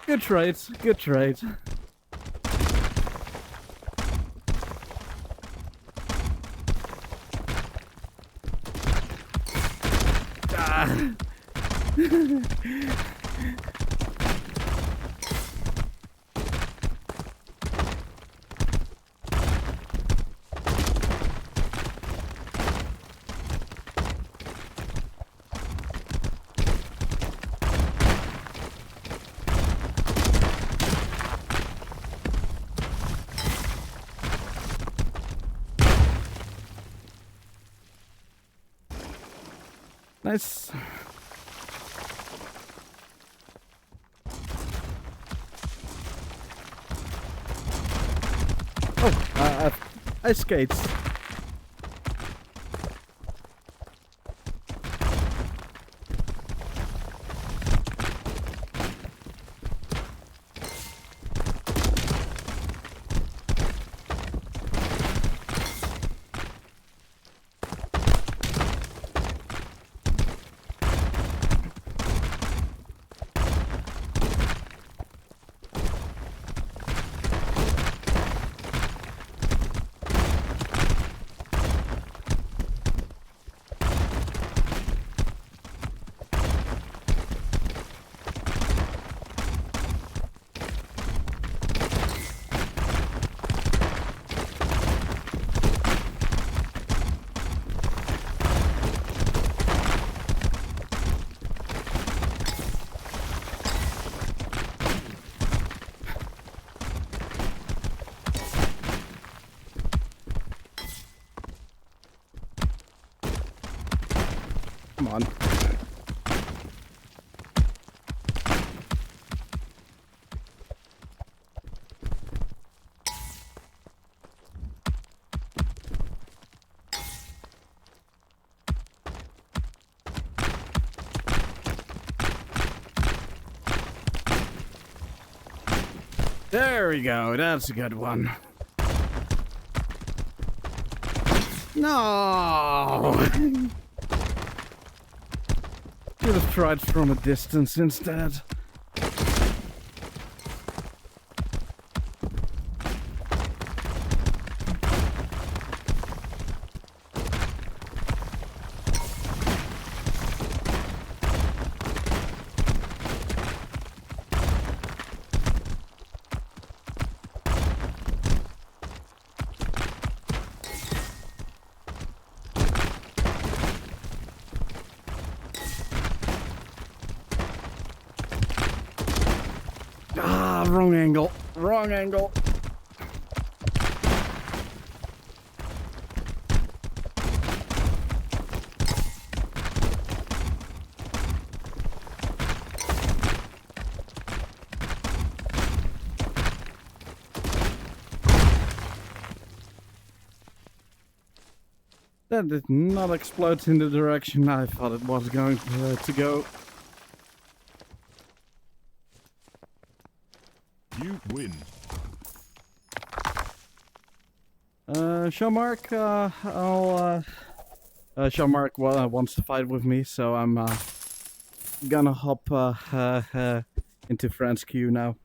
Good trade, good trade. Ah. Nice. Oh, ice skates. on. There we go, that's a good one. No! Should have tried from a distance instead. Ah, wrong angle. Wrong angle. That did not explode in the direction I thought it was going to go.
You win.
Jean-Marc, Jean-Marc wants to fight with me, so I'm gonna hop into Fran's queue now.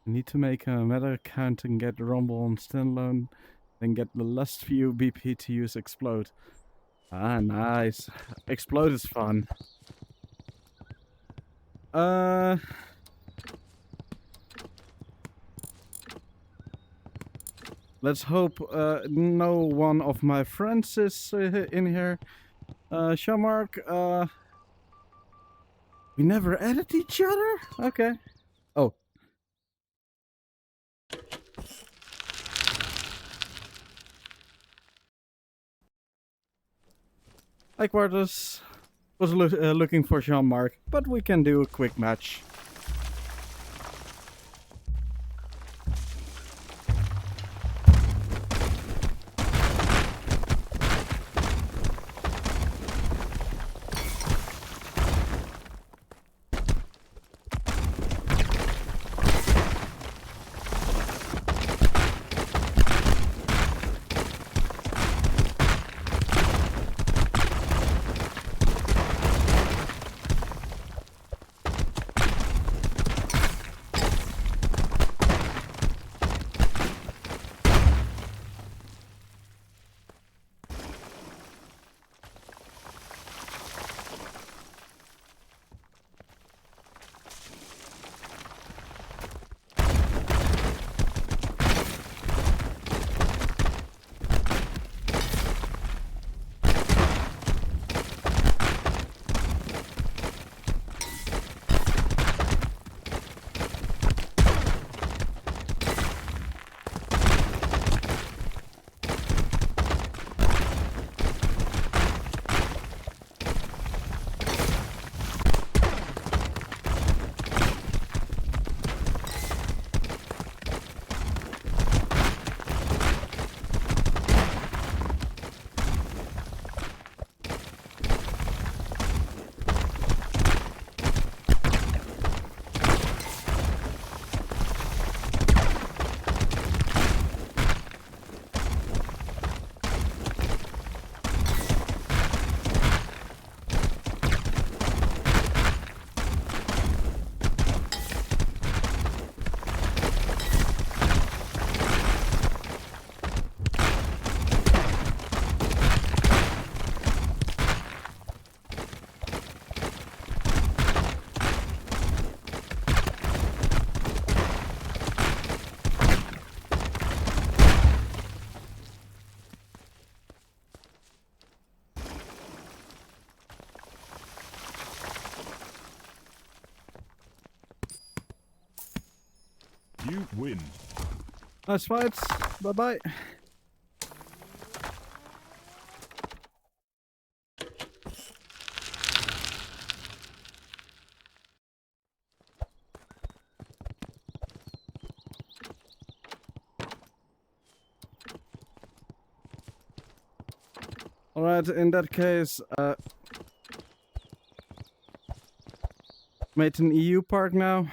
I need to make a meta account and get Rumble on standalone, then get the last few BP to use Explode. Ah, nice. Explode is fun. Let's hope no one of my friends is in here. Jean-Marc, we never added each other? Okay. Oh. Hi Quartus. Was looking for Jean-Marc, but we can do a quick match.
You win.
Nice fights. Bye-bye. Alright, in that case, made an EU park now.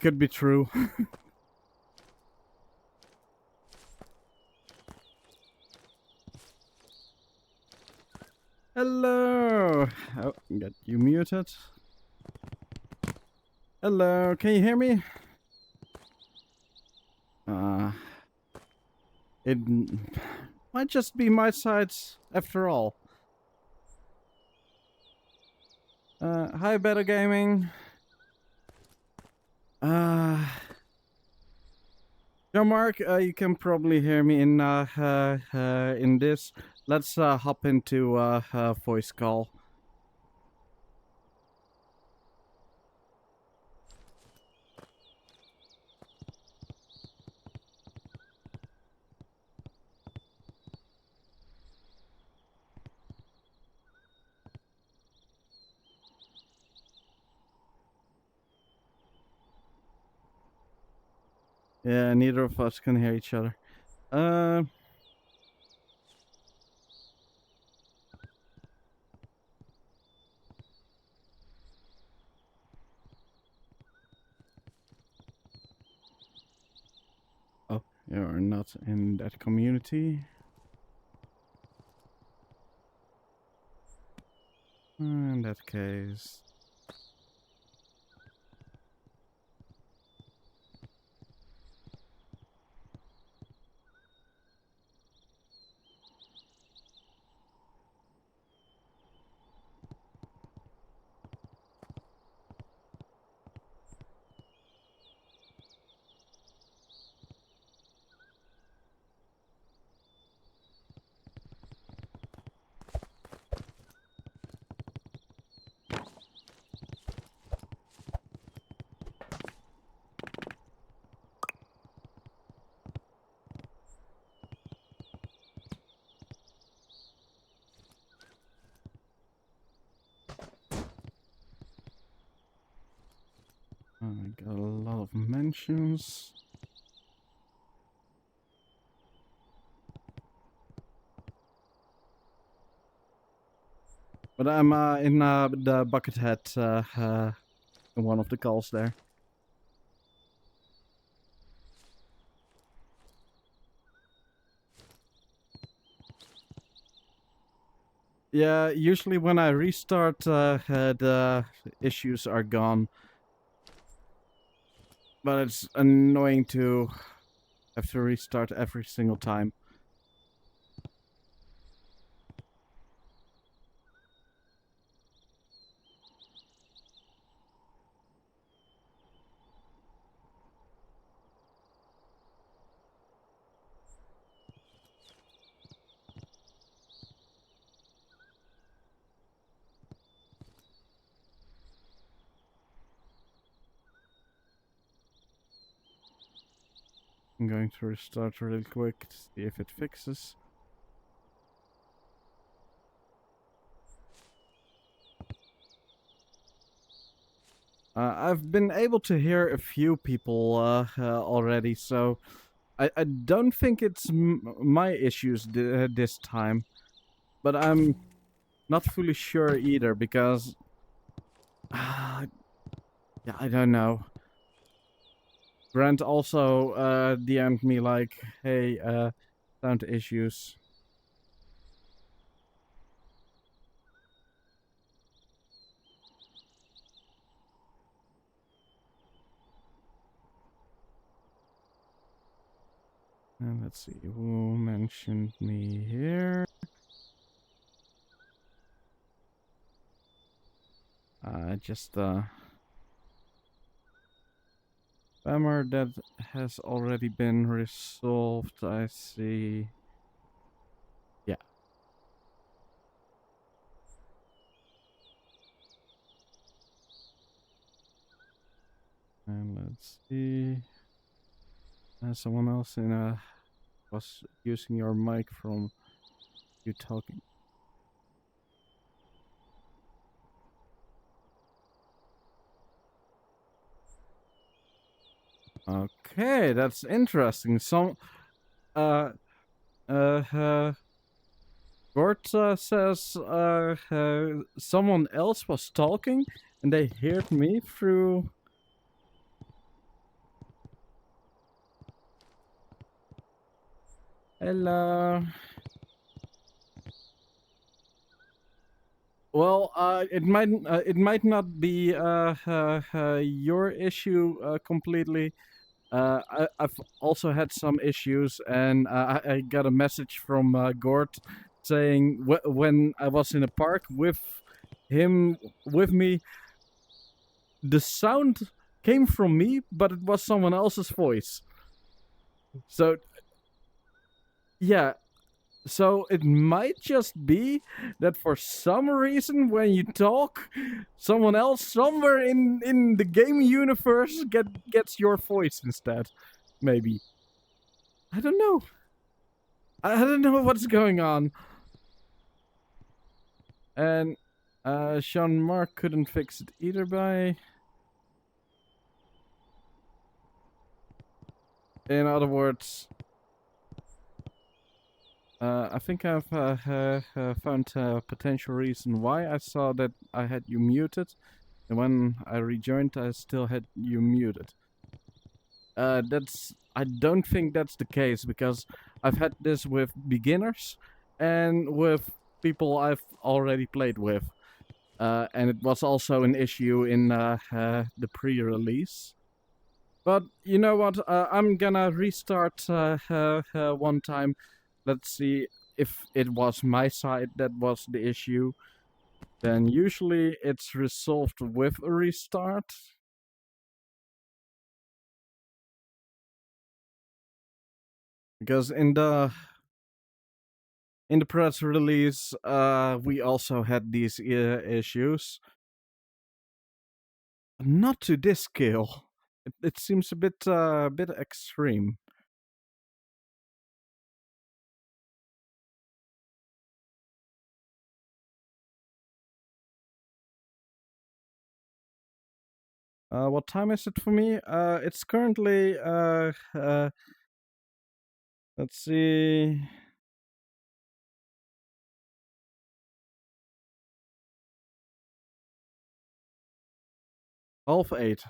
Could be true. Hello! Oh, got you muted. Hello, can you hear me? It might just be my side after all. Hi, Better Gaming. Jean-Marc, you can probably hear me in this. Let's hop into voice call. Yeah, neither of us can hear each other. Oh, you're not in that community. In that case... I got a lot of mentions. But I'm in the Buckethead in one of the calls there. Yeah, usually when I restart, the issues are gone. But it's annoying to have to restart every single time. I'm going to restart really quick to see if it fixes. I've been able to hear a few people already, so I don't think it's my issues this time. But I'm not fully sure either, because... yeah, I don't know. Grant also DM'd me like, hey, sound issues. And let's see, who mentioned me here? Just Spammer, that has already been resolved, I see. Yeah. And let's see. Someone else was using your mic from you talking. Okay, that's interesting. Uh, Gort says someone else was talking and they heard me through. Hello. Well, it might not be your issue completely. I've also had some issues, and I got a message from Gort saying when I was in a park with him with me, the sound came from me, but it was someone else's voice. So yeah, so it might just be that for some reason when you talk, someone else somewhere in the game universe gets your voice instead. Maybe. I don't know. I don't know what's going on. And Sean Mark couldn't fix it either by. In other words, I think I've found a potential reason why I saw that I had you muted. And when I rejoined, I still had you muted. I don't think that's the case because I've had this with beginners and with people I've already played with. And it was also an issue in the pre-release. But you know what? I'm gonna restart one time. Let's see if it was my side that was the issue. Then usually it's resolved with a restart. Because in the press release, we also had these issues. Not to this scale. It seems a bit extreme. What time is it for me? It's currently let's see. 8:30.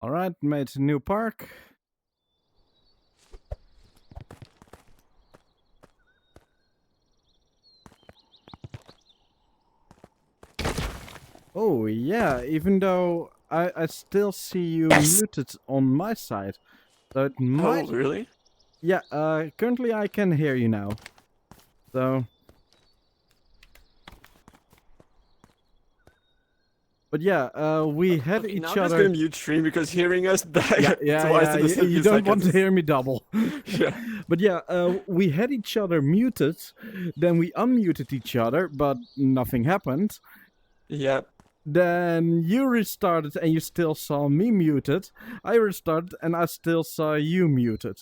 Alright, made a new park. Oh yeah, even though I still see you muted on my side. So it might...
Oh, really?
Yeah, currently I can hear you now. So... But yeah, we had
Okay,
each
now I'm just
other...
gonna mute stream because hearing us back twice in the same
you don't want to
seconds.
hear me double.
Yeah.
But yeah, we had each other muted, then we unmuted each other, but nothing happened.
Yeah.
Then you restarted and you still saw me muted. I restarted and I still saw you muted.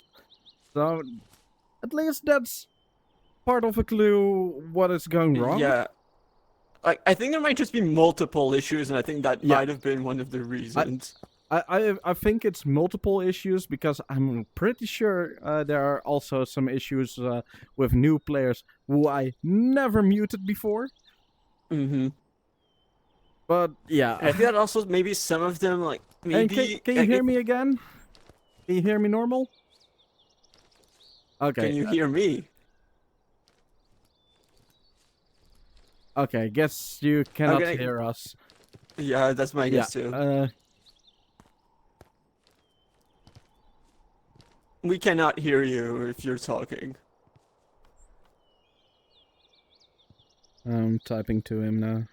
So, at least that's part of a clue what is going wrong.
Yeah. I think there might just be multiple issues, and I think that
Yeah.
might have been one of the reasons.
I think it's multiple issues because I'm pretty sure there are also some issues with new players who I never muted before.
Mm-hmm.
But yeah.
I think that also maybe some of them, like,
And
maybe...
can you hear me again? Can you hear me normal? Okay.
Can you hear me?
Okay, guess you cannot
Okay.
hear us.
Yeah, that's my guess too. We cannot hear you if you're talking.
I'm typing to him now.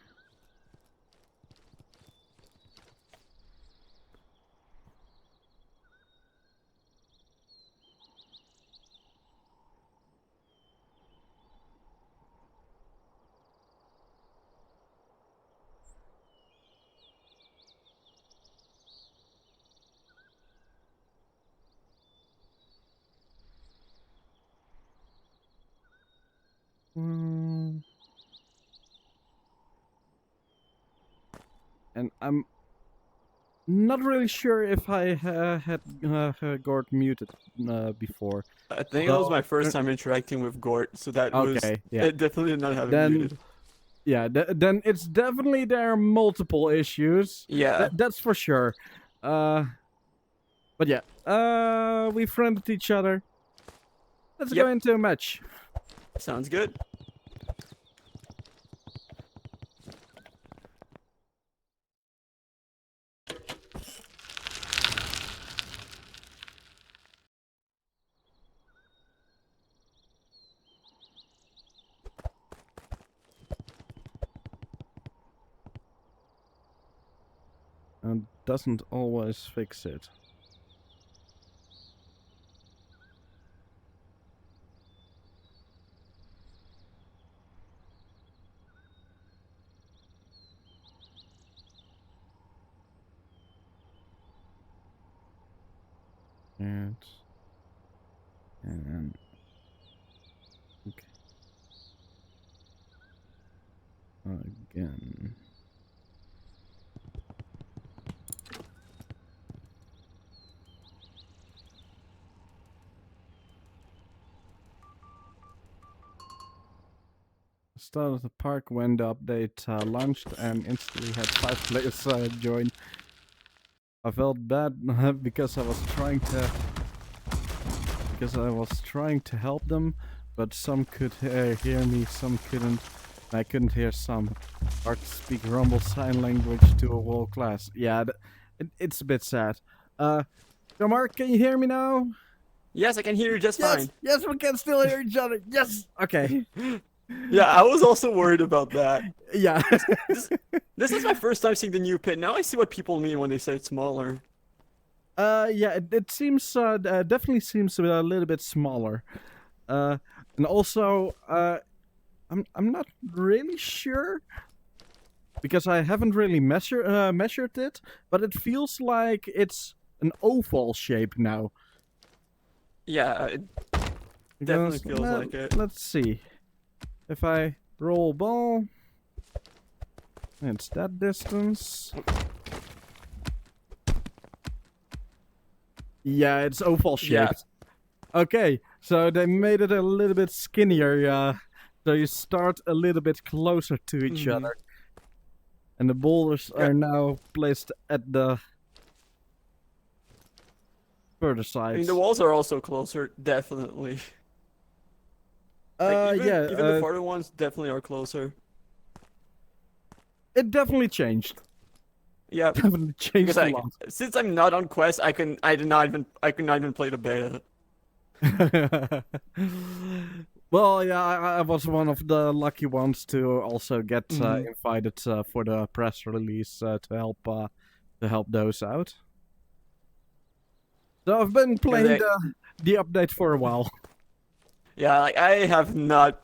And I'm not really sure if I had Gord muted before.
I think that was
So-
my first time interacting with Gort, so that was...
Okay, yeah.
It definitely did not have it
Then-
muted.
Yeah, then it's definitely there are multiple issues.
Yeah.
That's for sure. But yeah, we friended each other. Let's
Yep.
go into a match.
Sounds good.
And doesn't always fix it. And okay. Again. Started the park when the update launched and instantly had 5 players join. I felt bad because I was trying to help them, but some could hear me, some couldn't. I couldn't hear some. Hard to speak Rumble sign language to a whole class. Yeah, it's a bit sad. Mark, can you hear me now?
Yes, I can hear you just fine.
Yes, we can still hear each other. Yes. Okay.
Yeah, I was also worried about that.
Yeah.
This is my first time seeing the new pit. Now I see what people mean when they say it's smaller.
Yeah, it seems definitely seems a little bit smaller, and also I'm not really sure because I haven't really measured it, but it feels like it's an oval shape now.
Yeah, it definitely feels like it.
Let's see, if I roll ball, it's that distance. Yeah, it's oval shaped.
Yeah.
Okay, so they made it a little bit skinnier, so you start a little bit closer to each
Mhm.
other. And the boulders
Yeah.
are now placed at the further
I
sides.
mean, the walls are also closer, definitely. Like, even,
Yeah,
even the farther ones definitely are closer.
it definitely changed.
Yeah,
Definitely changed
because
a lot.
since I'm not on Quest, I could not even play the beta.
Well, yeah, I was one of the lucky ones to also get
Mhm.
invited for the press release to help those out. So I've been playing the update for a while.
Yeah, like I have not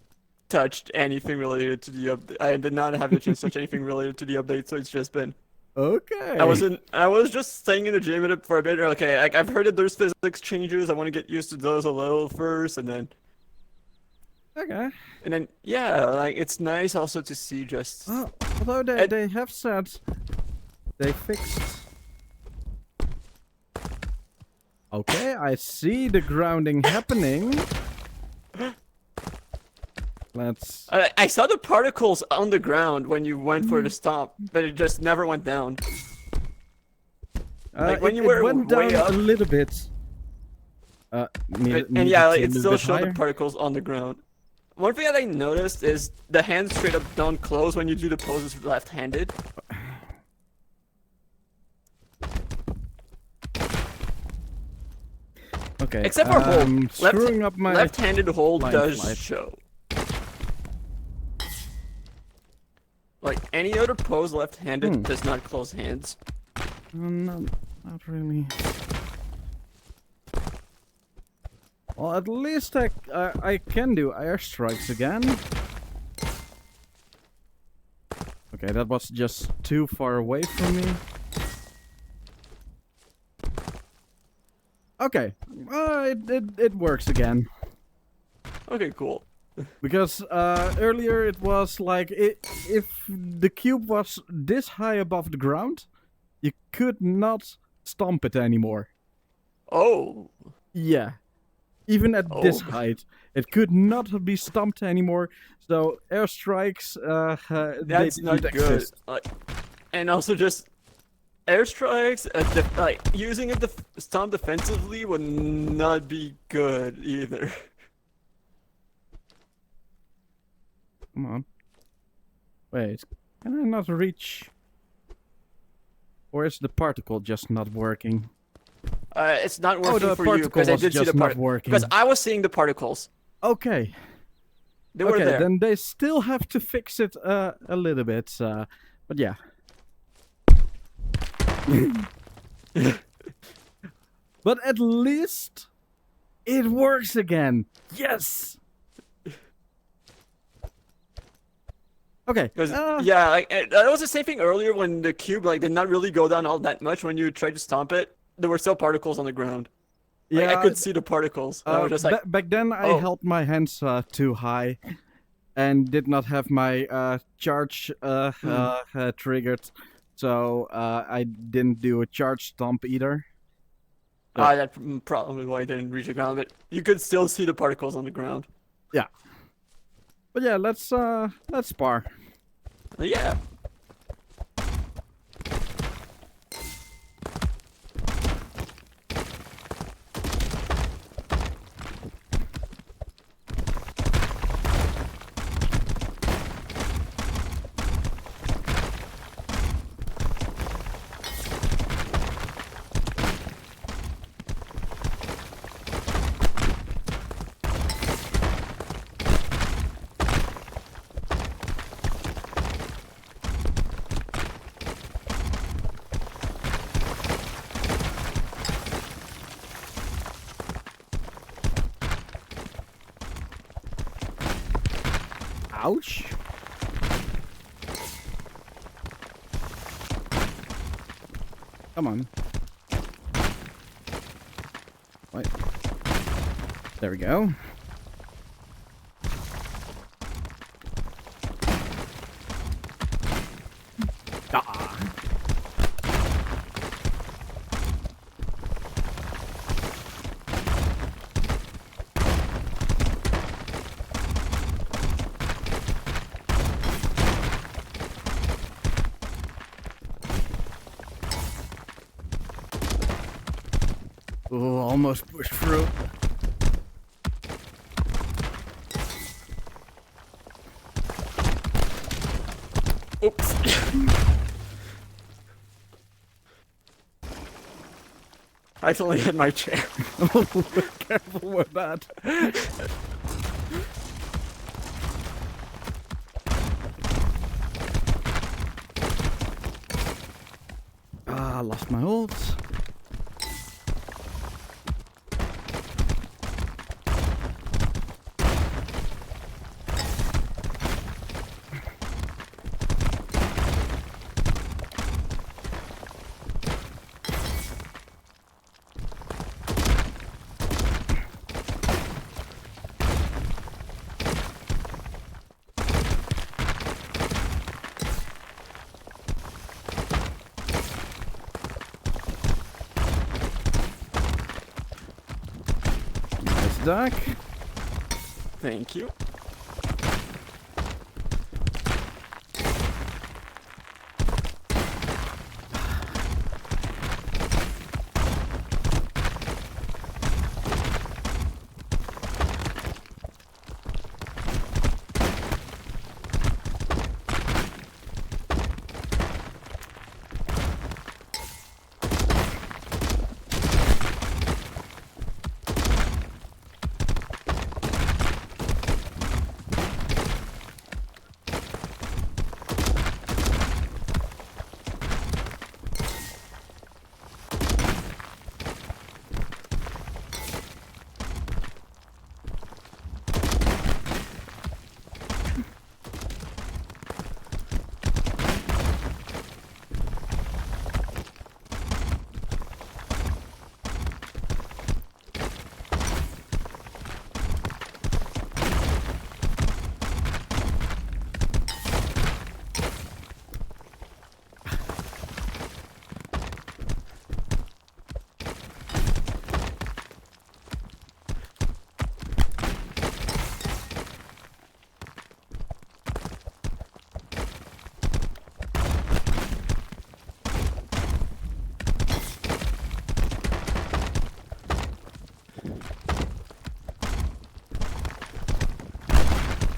touched anything related to the update. I did not have the chance to touch anything related to the update, so it's just been.
Okay.
I was just staying in the gym for a bit. Okay, I've heard that there's physics changes. I want to get used to those a little first, and then
Okay.
yeah, like it's nice also to see just.
Although they have said they fixed. Okay, I see the grounding happening. Let's.
I saw the particles on the ground when you went for the stomp, but it just never went down. Like when you were
it went
way
down
up.
a little bit.
And yeah, like, it still showed the particles on the ground. One thing that I noticed is the hands straight up don't close when you do the poses left-handed.
Okay.
Except for hold.
Screwing up my
Left-handed hold
line
does
flight.
show. Like any other pose left-handed does not close hands.
Not really. Well, at least I can do airstrikes again. Okay, that was just too far away from me. Okay, it works again.
Okay, cool.
Because earlier it was like if the cube was this high above the ground, you could not stomp it anymore.
Oh.
Yeah. Even at this
Oh.
height, it could not be stomped anymore. So airstrikes,
That's
they
not
didn't
good.
exist.
Like, and also just airstrikes, like using it to stomp defensively would not be good either.
Come on. Wait, can I not reach? Or is the particle just not working?
It's not working
the
for you
particle
because I
was
did see
just
the
not
particles.
working.
Because I was seeing the particles.
Okay.
They were
Okay,
there.
then they still have to fix it a little bit. But yeah. But at least it works again. Yes. Okay.
Because yeah, like that was the same thing earlier when the cube like did not really go down all that much when you tried to stomp it. There were still particles on the ground. Like,
yeah,
I could see the particles. I was just like,
back then I
oh.
held my hands too high, and did not have my charge triggered, so I didn't do a charge stomp either.
that's probably why I didn't reach the ground. But you could still see the particles on the ground.
Yeah. But yeah, let's spar.
Yeah.
Ouch. Come on. Wait. There we go. Ah. Oh, almost pushed through.
Oops. I accidentally hit my chair.
Careful with that. Ah, lost my ult. Nice duck.
Thank you.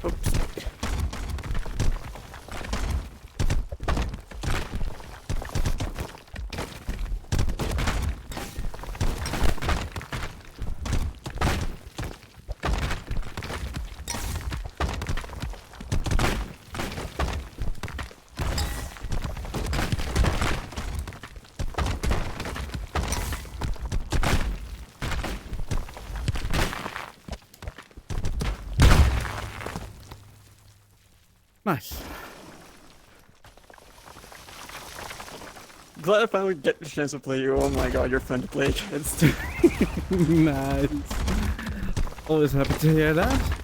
Oops.
Nice.
Glad I finally get the chance to play you. Oh my god, you're fun to play against.
Nice. Always happy to hear that.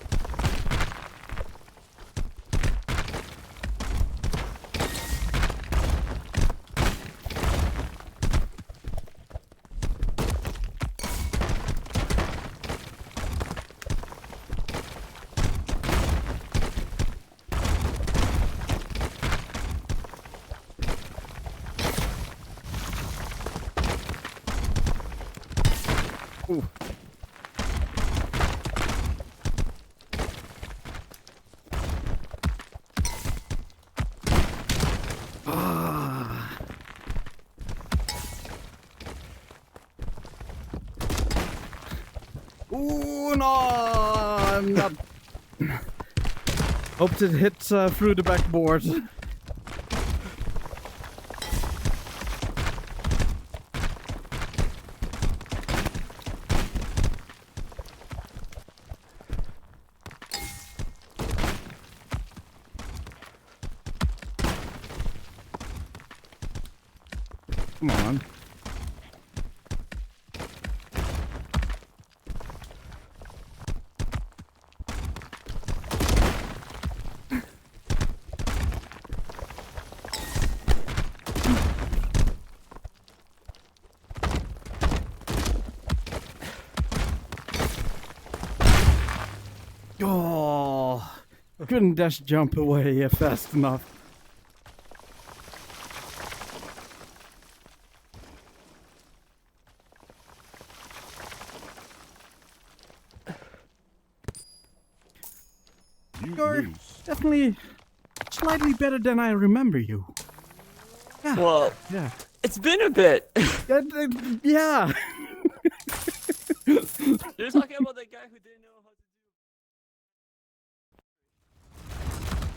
Ooh. Ah. Ooh, no, I'm not. Hoped it hits through the backboard. Come on. Oh, couldn't dash jump away fast enough.
You
You're
lose.
definitely slightly better than I remember you. Yeah.
Well,
Yeah.
it's been a bit.
Yeah.
You're talking about that guy who didn't know how to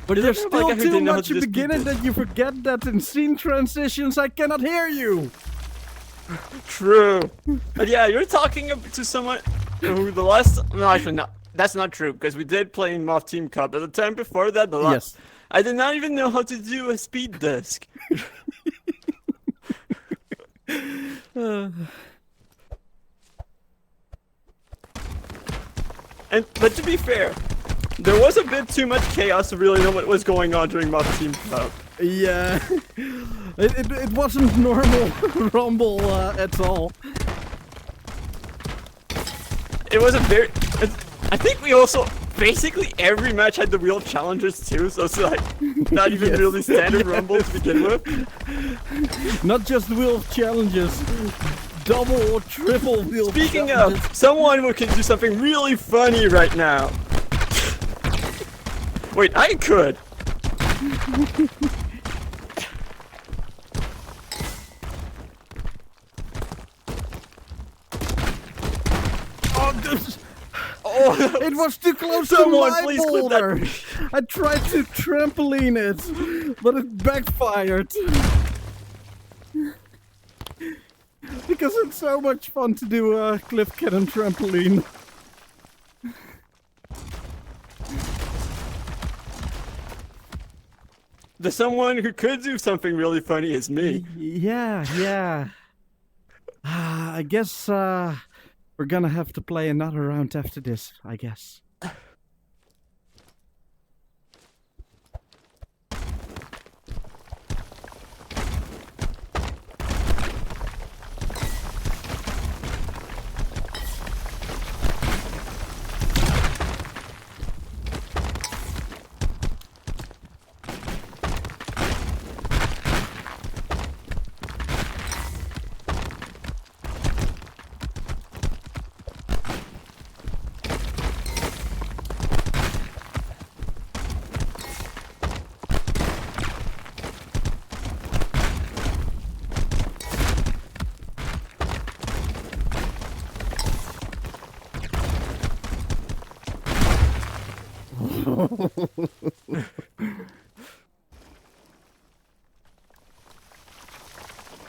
But
You're
there's
talking about
still
the guy who
too
didn't know how
much
to
to
just
begin
beat
it that you forget that in scene transitions I cannot hear you.
True. But yeah, you're talking to someone who the last. No, actually, no. That's not true because we did play in Moth Team Cup. But the time before that, the last.
Yes.
I did not even know how to do a speed disc. But to be fair, there was a bit too much chaos to really know what was going on during Moth Team Cup.
Yeah. It wasn't normal Rumble at all.
It was a very. I think we also basically every match had the wheel challenges too, so it's like not even
Yes.
really standard Rumble to begin with.
Not just wheel challenges, double or triple wheel
Speaking
challenges.
of, someone who can do something really funny right now. Wait, I could. Oh,
It was too close
Someone
to my
please clip that.
boulder. I tried to trampoline it, but it backfired. Because it's so much fun to do a cliff cannon trampoline.
The someone who could do something really funny is me.
Yeah. I guess we're gonna have to play another round after this, I guess.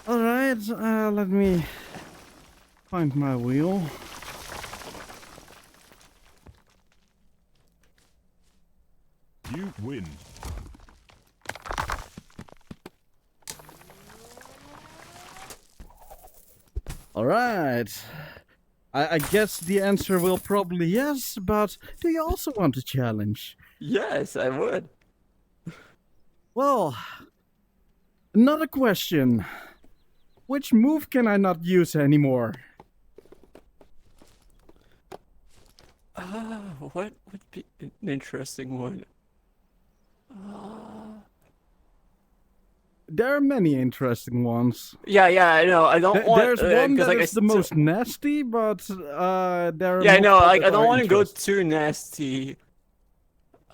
Alright, let me find my wheel.
You win.
Alright. I guess the answer will probably yes, but do you also want a challenge?
Yes, I would.
Well, another question. Which move can I not use anymore?
What would be an interesting one?
There are many interesting ones.
Yeah, I know. I don't want.
There's one
'cause,
that
like,
is the most nasty, but there are
Yeah, I know.
multiple
Like, I
that
don't
are
want to go
interesting.
too nasty.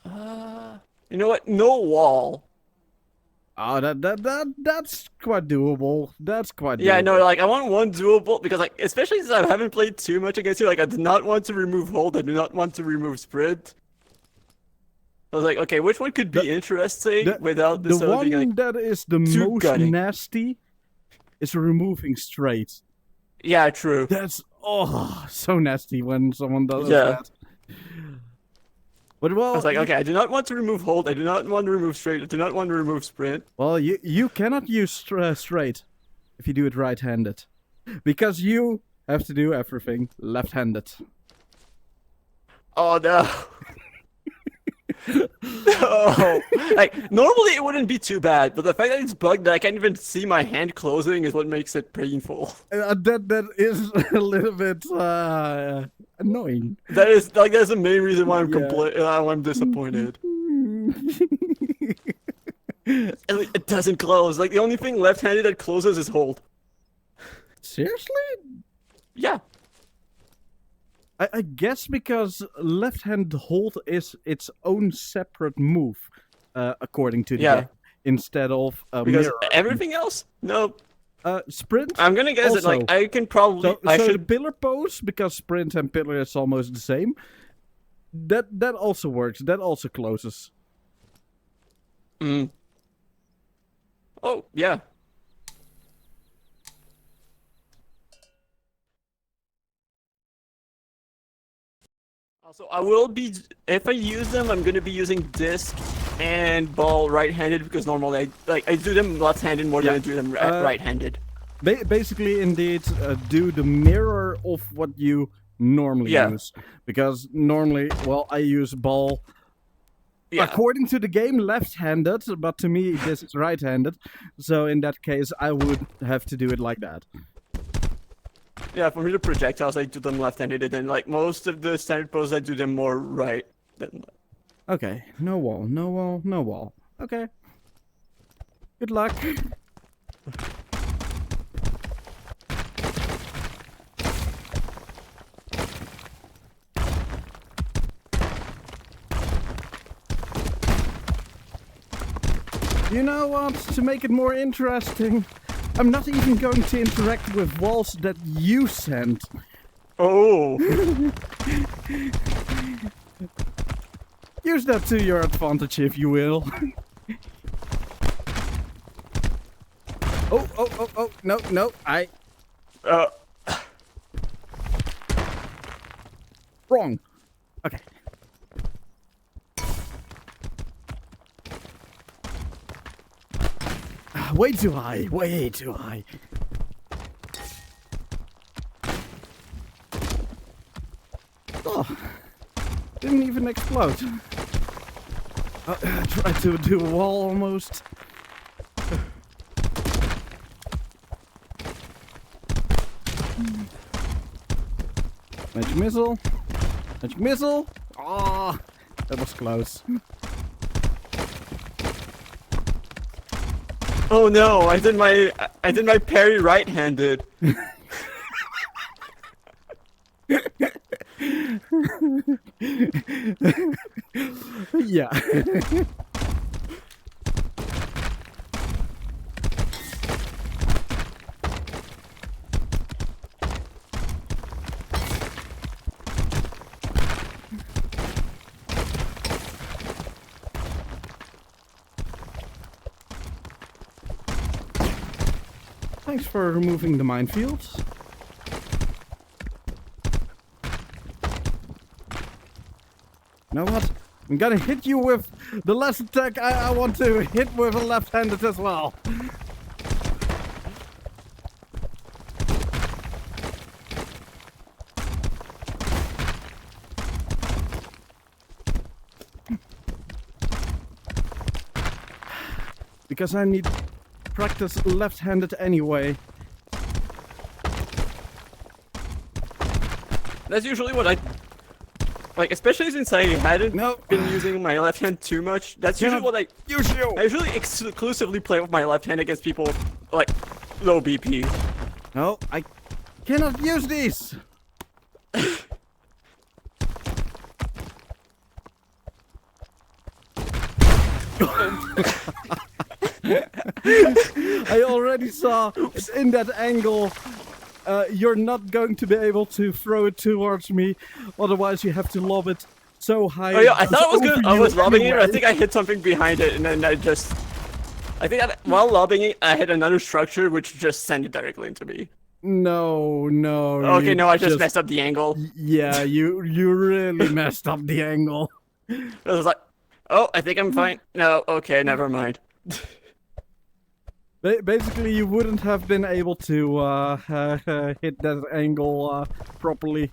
You know what? No wall.
Oh, that's quite doable. That's quite
Yeah, I
doable.
know. Like, I want one doable because, like, especially since I haven't played too much against you. Like, I do not want to remove hold. I do not want to remove sprint. I was like, okay, which one could be interesting without
The
this
one
being like?
that is the
too
most
gutting.
nasty is removing straight.
Yeah, true.
That's so nasty when someone does
Yeah.
that. But well,
I was like, okay, I do not want to remove hold. I do not want to remove straight. I do not want to remove sprint.
well, you cannot use straight if you do it right-handed, because you have to do everything left-handed.
Oh no. No. Like, normally it wouldn't be too bad, but the fact that it's bugged that I can't even see my hand closing is what makes it painful.
That is a little bit annoying.
That is like that's the main reason why I'm
Yeah.
I'm disappointed. It doesn't close. Like, the only thing left-handed that closes is hold.
Seriously?
Yeah.
I guess because left-hand hold is its own separate move, according to the
Yeah.
game, instead of a
Because
mirror.
everything else, no.
Sprint.
I'm gonna guess that like I can probably I
So the
should.
pillar pose, because sprint and pillar is almost the same. That also works. That also closes.
Mm. Oh yeah. Also, I will be if I use them, I'm gonna be using disc and ball right-handed because normally I do them left-handed more than I do them right-handed.
Basically, indeed, do the mirror of what you normally
Yeah.
use. Because normally, well, I use ball.
Yeah.
According to the game, left-handed, but to me, this is right-handed. So in that case, I would have to do it like that.
Yeah, for me the projectiles I do them left-handed, and then like most of the standard poses I do them more right than left.
Okay, no wall, no wall, no wall. Okay. Good luck. You know what? To make it more interesting, I'm not even going to interact with walls that you send.
Oh.
Use that to your advantage, if you will. Oh, no, Wrong. Okay. Way too high, way too high. Oh, didn't even explode. Tried to do a wall almost. Magic missile. Magic missile. Ah, that was close.
Oh no! I did my parry right-handed.
Yeah. Thanks for removing the minefields. You know what? I'm gonna hit you with the last attack I want to hit with a left-handed as well. Because I need practice left-handed anyway.
That's usually what I like, especially since I hadn't
No.
been using my left hand too much. That's usually what I usually exclusively play with my left hand against people like low BP.
No, I cannot use these. I already saw in that angle. You're not going to be able to throw it towards me, otherwise you have to lob it so high.
Oh yeah, I thought I was
over
good. I
you
was lobbing it.
anyway.
I think I hit something behind it, and then I think while lobbing it, I hit another structure which just sent it directly into me.
No.
Okay,
you
no, I just messed up the angle.
Yeah, you really messed up the angle.
I was like, oh, I think I'm fine. No, okay, never mind.
Basically, you wouldn't have been able to hit that angle properly.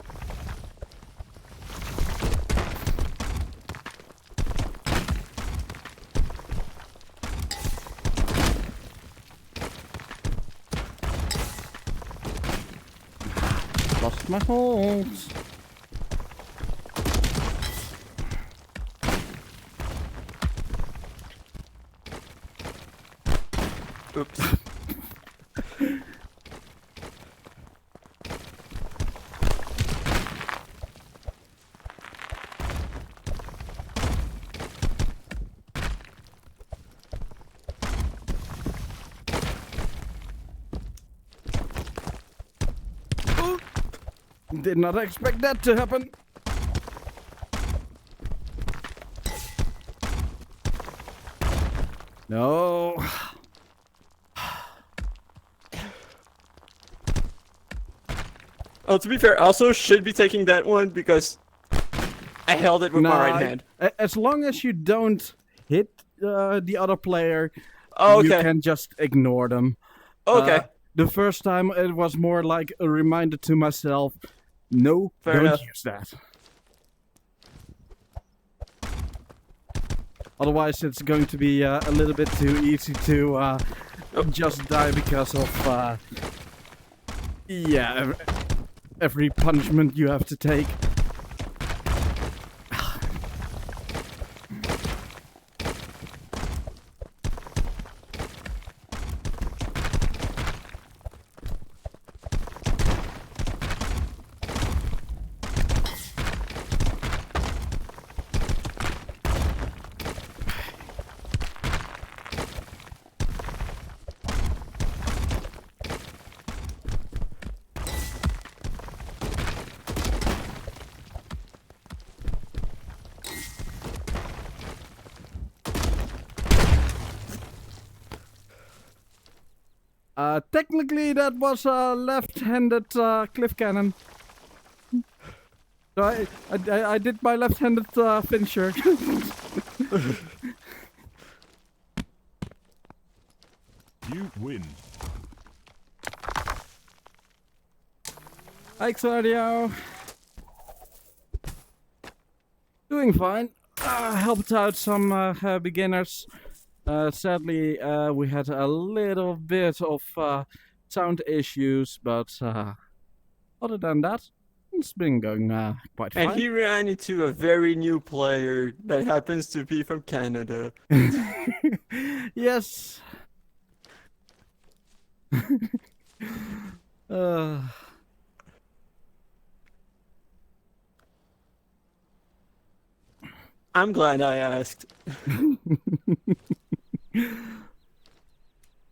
Lost my holds.
Oops.
Did not expect that to happen. No.
Oh, to be fair, I also should be taking that one because I held it with my right hand.
As long as you don't hit the other player,
Oh,
you
okay.
can just ignore them.
Okay.
The first time it was more like a reminder to myself, no,
Fair
don't
enough.
use that. Otherwise it's going to be a little bit too easy to just die because of yeah, every punishment you have to take. Technically that was a left-handed cliff cannon. So I did my left-handed finisher.
You win.
Hi Claudio. Doing fine. Helped out some beginners. Sadly, we had a little bit of sound issues, but other than that, it's been going quite
And
fine.
he ran into a very new player that happens to be from Canada.
Yes. uh,
I'm glad I asked.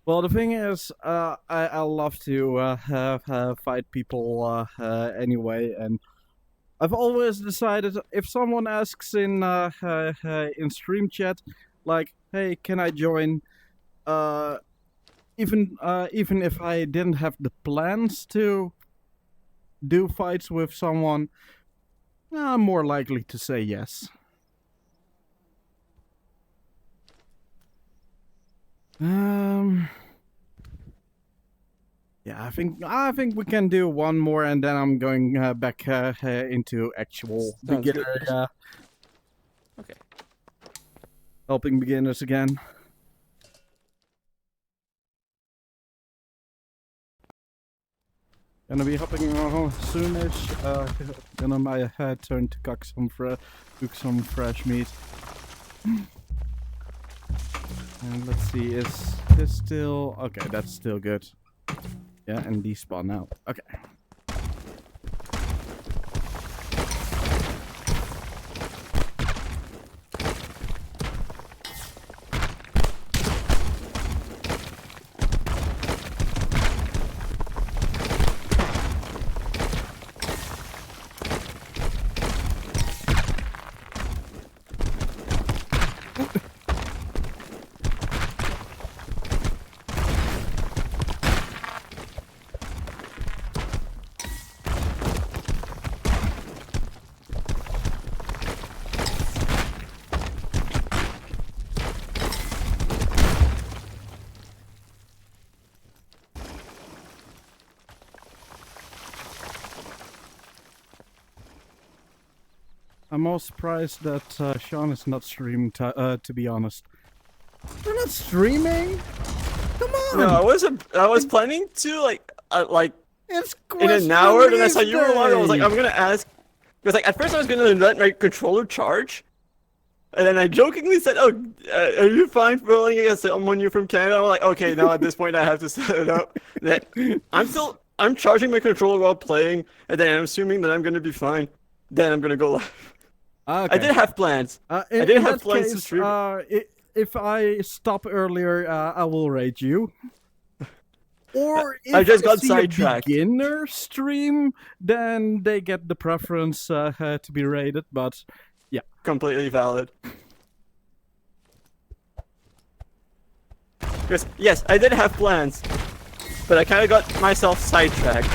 well, the thing is, I love to fight people anyway, and I've always decided if someone asks in stream chat, like, "Hey, can I join?" Even if I didn't have the plans to do fights with someone, I'm more likely to say yes. Yeah, I think we can do one more, and then I'm going back into actual
Sounds good.
beginner.
Okay.
Helping beginners again. Gonna be hopping on soonish. Gonna my turn to cook some fresh meat. And let's see, is this still okay? That's still good. Yeah, and despawn now. Okay. I'm all surprised that Sean is not streaming, to be honest. You're not streaming? Come on!
No, I was planning to like
It's
in an hour. Then I saw you were on. I was like, I'm gonna ask because like at first I was gonna let my controller charge, and then I jokingly said, "Oh, are you fine for rolling against someone you're from Canada?" I'm like, "Okay, now at this point I have to set it up." That I'm charging my controller while playing, and then I'm assuming that I'm gonna be fine. Then I'm gonna go live.
Okay.
I did have plans.
In
I didn't have
that
plans to
case,
stream.
if I stop earlier, I will rate you. Or if
I just got
see
sidetracked.
a beginner stream, then they get the preference to be rated. But
Completely valid. Yes, I did have plans, but I kind of got myself sidetracked.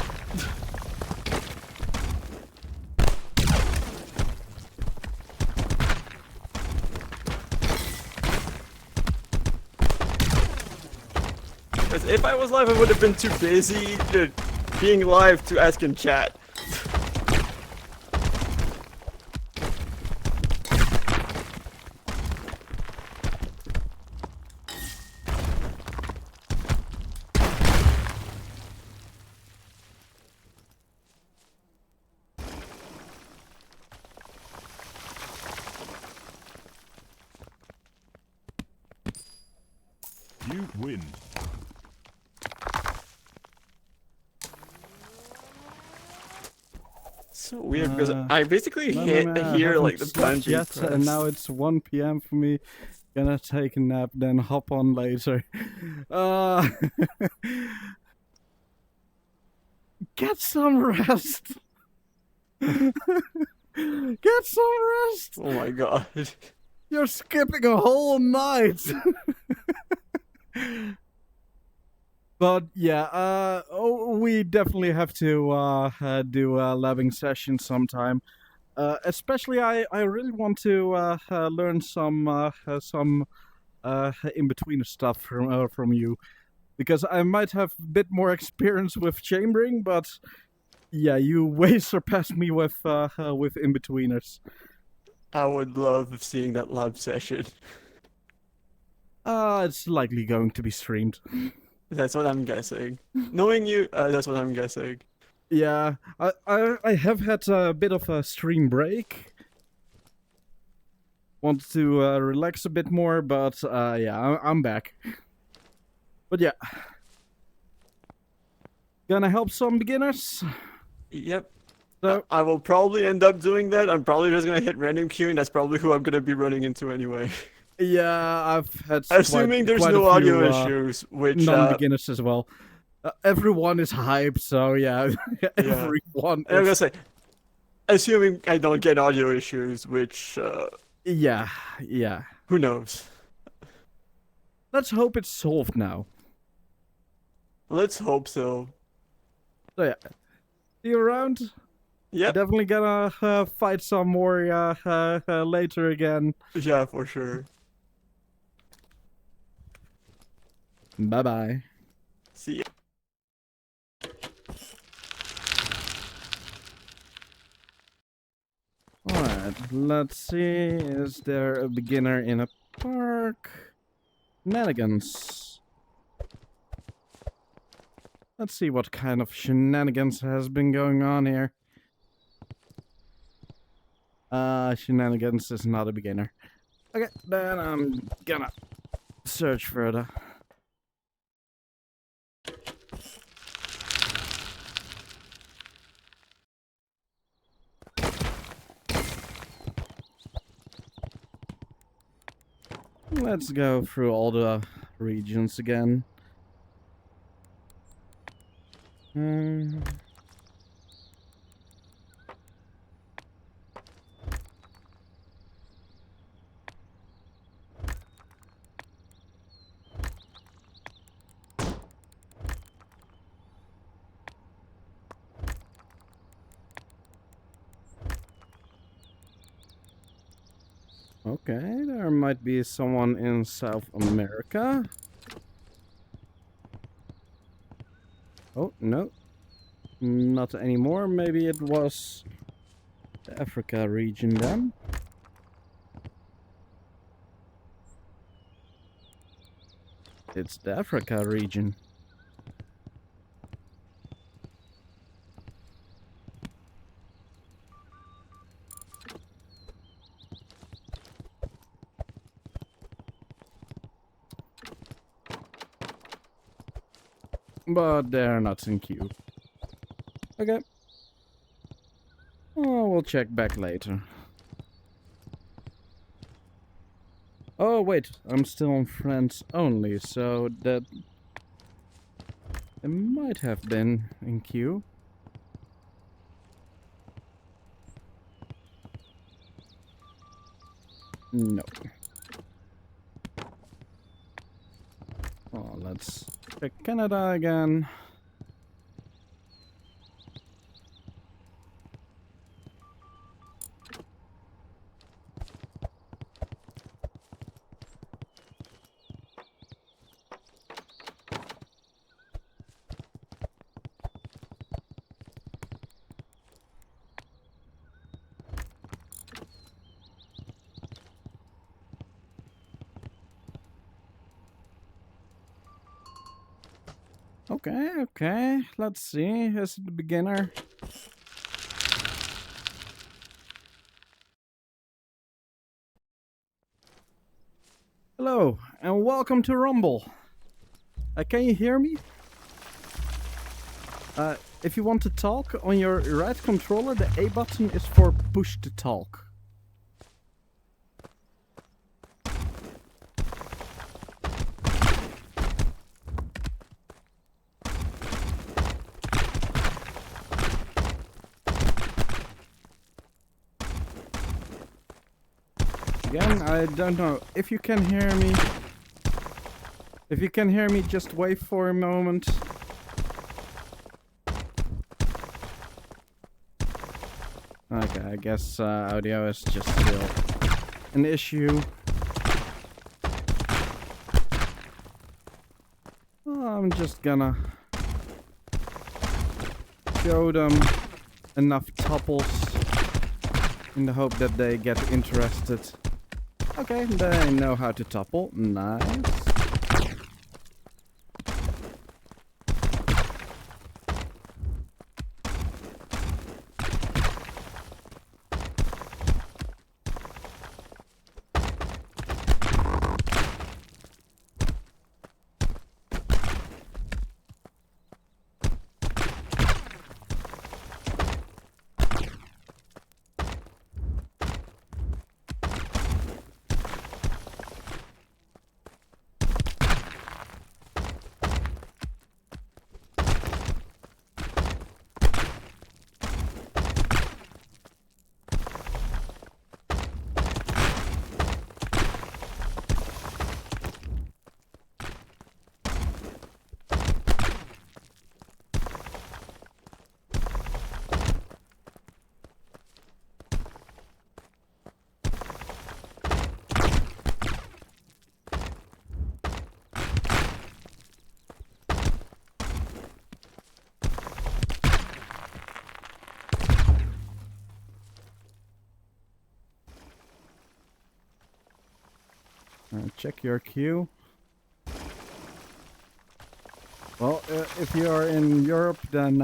Because if I was live, I would have been too busy being live to ask in chat.
You win.
So weird because
Uh,
I basically
no,
hear
haven't
like the button
slept
being
yet, and now
pressed.
it's 1 p.m. for me. Gonna take a nap, then hop on later. Get some rest. Get some rest.
Oh my god.
You're skipping a whole night. But yeah, we definitely have to do a labbing session sometime. Especially, I really want to learn some in-betweener stuff from you, because I might have a bit more experience with chambering, but yeah, you way surpass me with in-betweeners.
I would love seeing that lab session.
It's likely going to be streamed.
That's what I'm guessing. Knowing you, that's what I'm guessing.
Yeah, I have had a bit of a stream break. Want to relax a bit more, but yeah, I'm back. But yeah, gonna help some beginners.
Yep.
So
I will probably end up doing that. I'm probably just gonna hit random queuing. That's probably who I'm gonna be running into anyway.
yeah, I've had
Assuming there's
quite
no
a few,
audio issues, which
non-beginners as well. Everyone is hyped, so yeah, everyone.
I'm gonna
Is,
say, assuming I don't get audio issues, which
yeah.
who knows?
Let's hope it's solved now.
Let's hope so.
So yeah, see you around.
Yep.
Definitely gonna fight some more later again.
Yeah, for sure.
Bye bye.
See ya.
Alright, let's see. Is there a beginner in a park? Shenanigans. Let's see what kind of shenanigans has been going on here. Shenanigans is not a beginner. Okay, then I'm gonna search further. Let's go through all the regions again. Okay, there might be someone in South America. Oh, no. Not anymore. Maybe it was the Africa region then. It's the Africa region. But they're not in queue. Okay. Oh, we'll check back later. Oh, wait. I'm still on friends only, so that... It might have been in queue. No. Oh, let's check Canada again. Okay, okay. Let's see. Is it the beginner? Hello, and welcome to Rumble. Can you hear me? If you want to talk, on your right controller, the A button is for push to talk. Again, I don't know if you can hear me. If you can hear me, just wait for a moment. Okay, I guess audio is just still an issue. I'm just gonna show them enough tupples in the hope that they get interested. Okay, they know how to topple. Nice. Check your queue. Well, if you are in Europe, then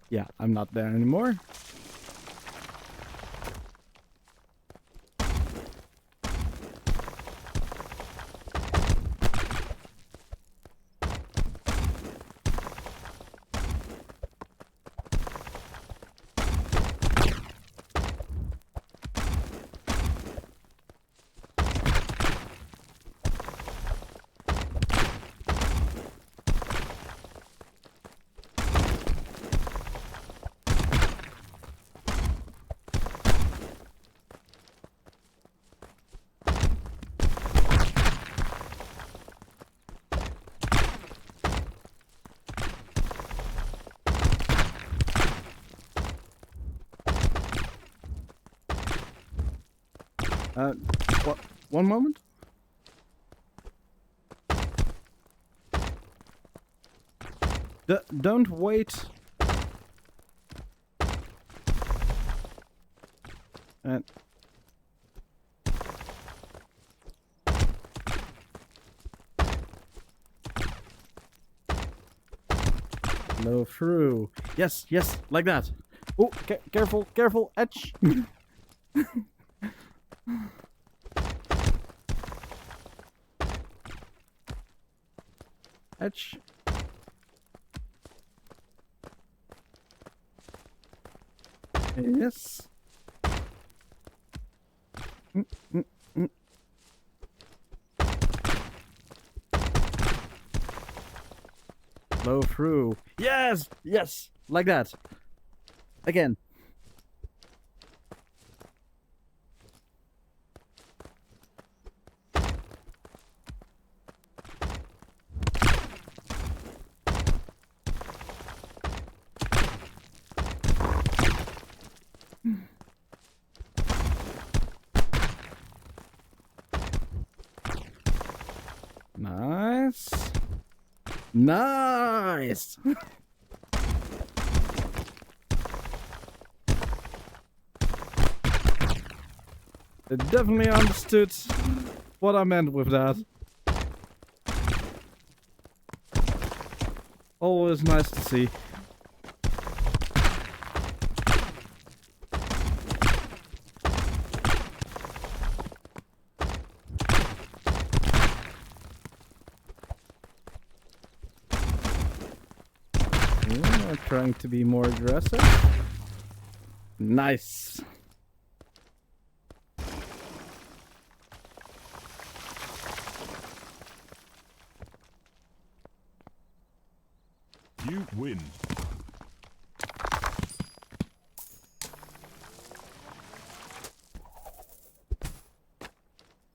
yeah, I'm not there anymore. What? One moment. Don't wait. Blow through. Yes, yes, like that. Oh, careful, careful, edge. Edge. Yes. Flow through. Yes! Yes! Like that. Again. Nice. Nice! They definitely understood what I meant with that. Always nice to see. Yeah, trying to be more aggressive. Nice.
You win.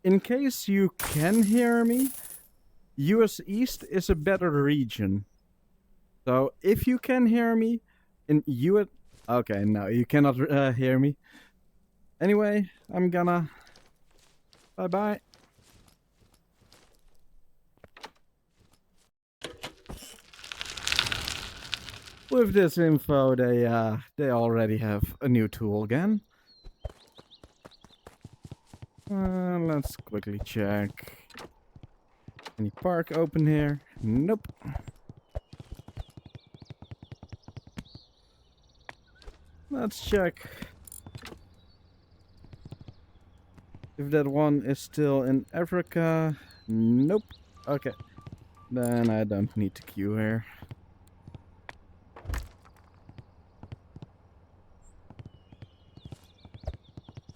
In case you can hear me, US East is a better region. So if you can hear me, in US... Okay, no, you cannot hear me. Anyway, I'm gonna... Bye-bye. With this info, they already have a new tool again. Let's quickly check. Any park open here? Nope. Let's check if that one is still in Africa. Nope. Okay. Then I don't need to queue here.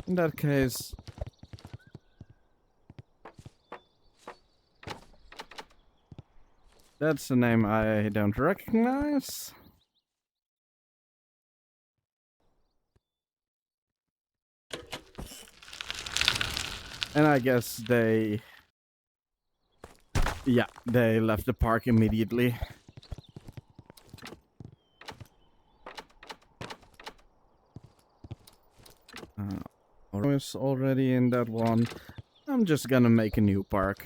In that case, that's a name I don't recognize. And I guess they... Yeah, they left the park immediately. I was already in that one. I'm just gonna make a new park.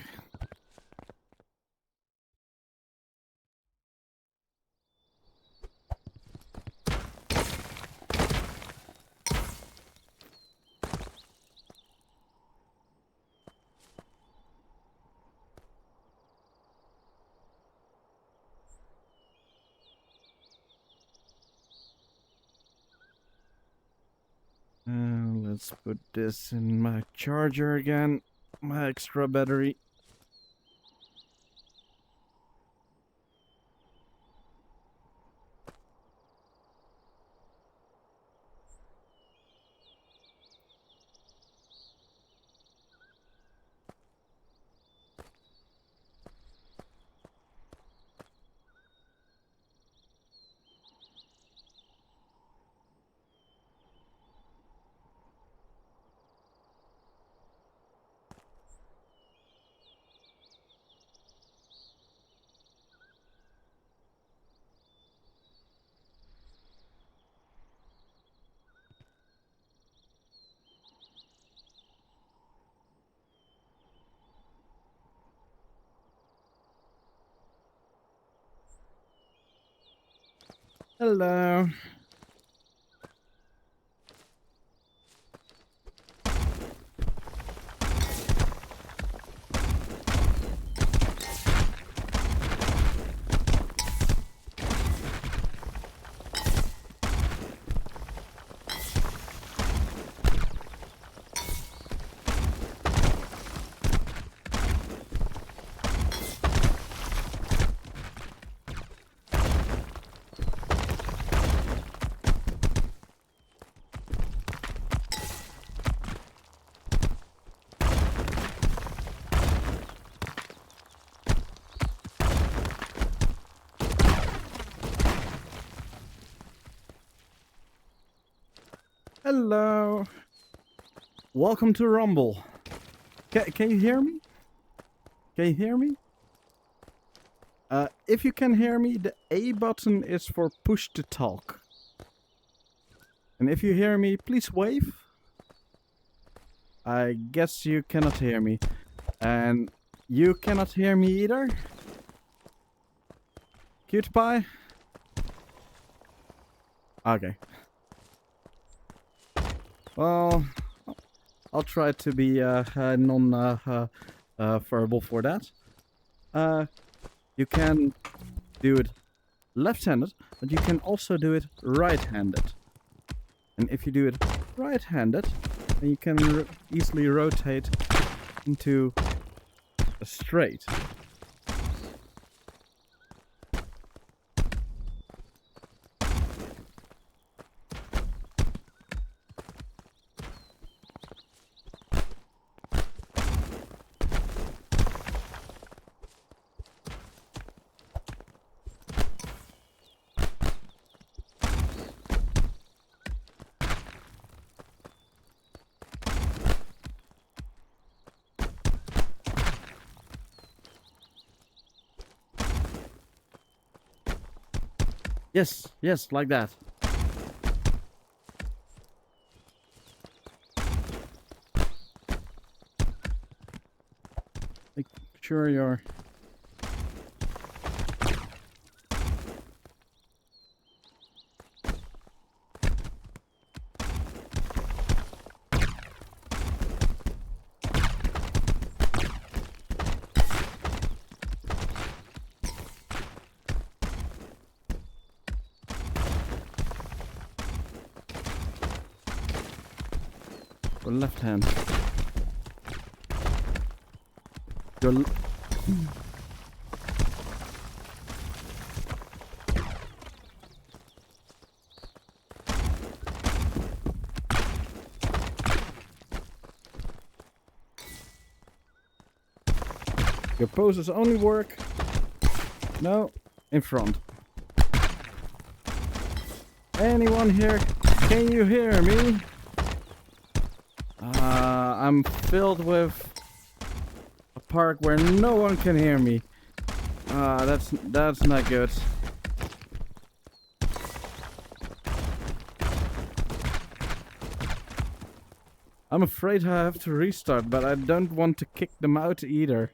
Let's put this in my charger again. My extra battery. Hello. Hello. Welcome to Rumble. Can you hear me? Can you hear me? If you can hear me, the A button is for push to talk. And if you hear me, please wave. I guess you cannot hear me. And you cannot hear me either? Cute pie? Okay. Well, I'll try to be non-verbal for that. You can do it left-handed, but you can also do it right-handed. And if you do it right-handed, then you can easily rotate into a straight. Yes, yes, like that. Make sure you're... Your left hand. Your Your poses only work. No, in front. Anyone here? Can you hear me? I'm filled with a park where no one can hear me. That's not good. I'm afraid I have to restart, but I don't want to kick them out either.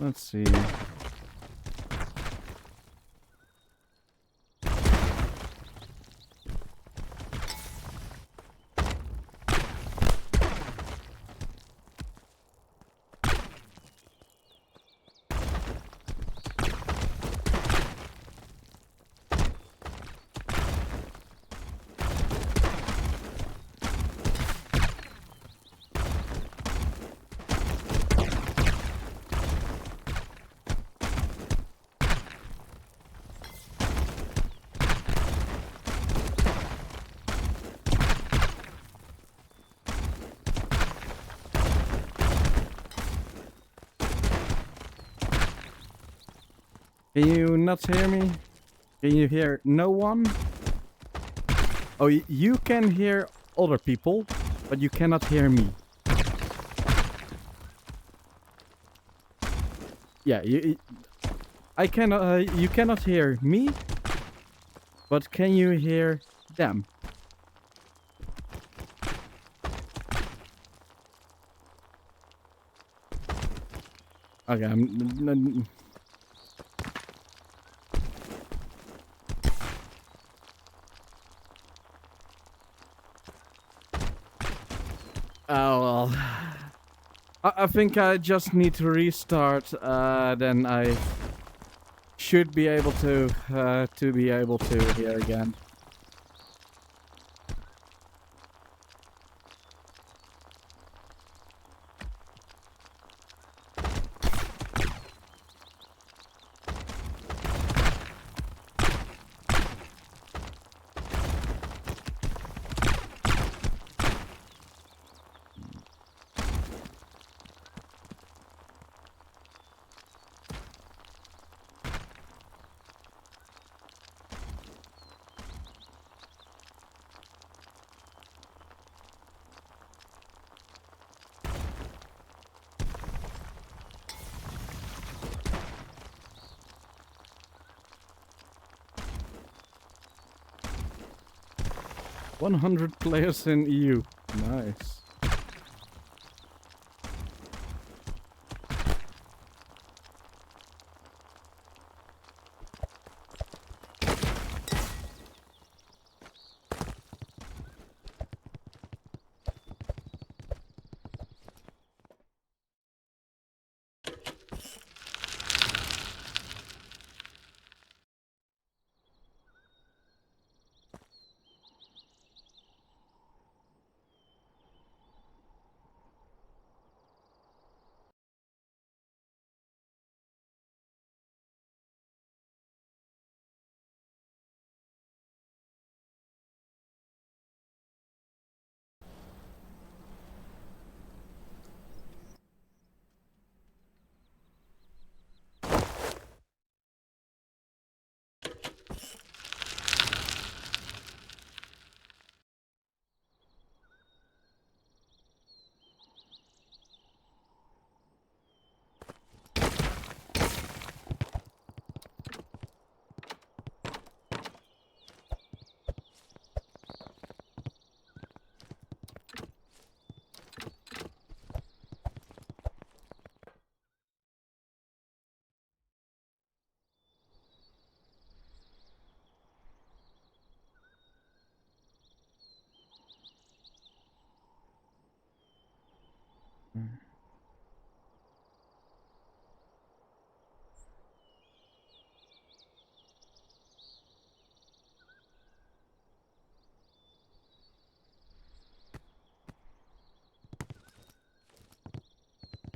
Let's see. Can you not hear me? Can you hear no one? Oh, you can hear other people, but you cannot hear me. Yeah, I cannot. You cannot hear me, but can you hear them? Okay, oh well. I think I just need to restart. Then I should be able to hear again. 100 players in EU. Nice.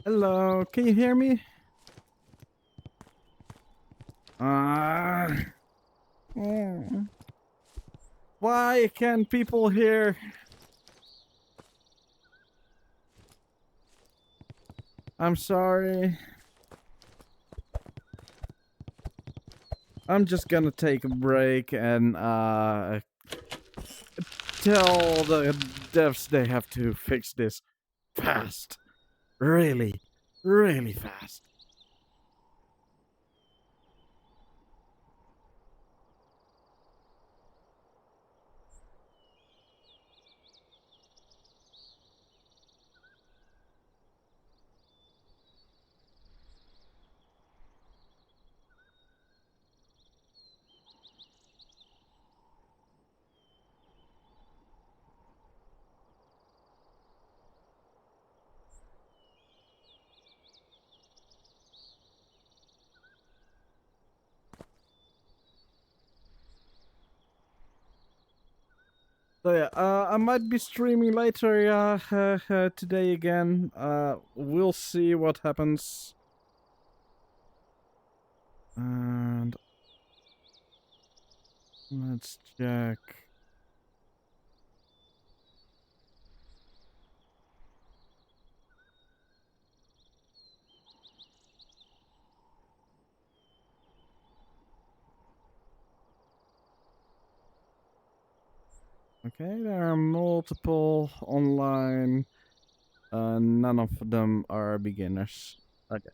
Hello, can you hear me? Why can't people hear? I'm sorry. I'm just gonna take a break and tell the devs they have to fix this fast. Really, really fast. So yeah, I might be streaming later, today again. We'll see what happens. And let's check. Okay, there are multiple online. None of them are beginners. Okay.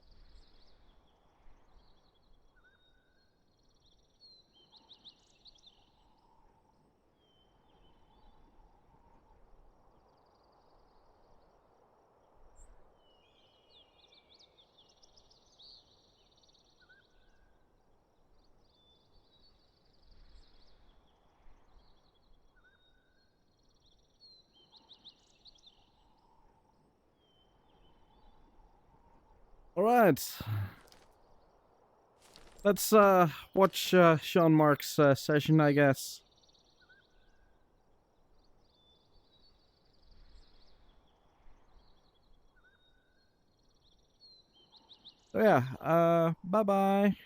All right. Let's watch Sean Mark's session, I guess. So yeah, bye bye.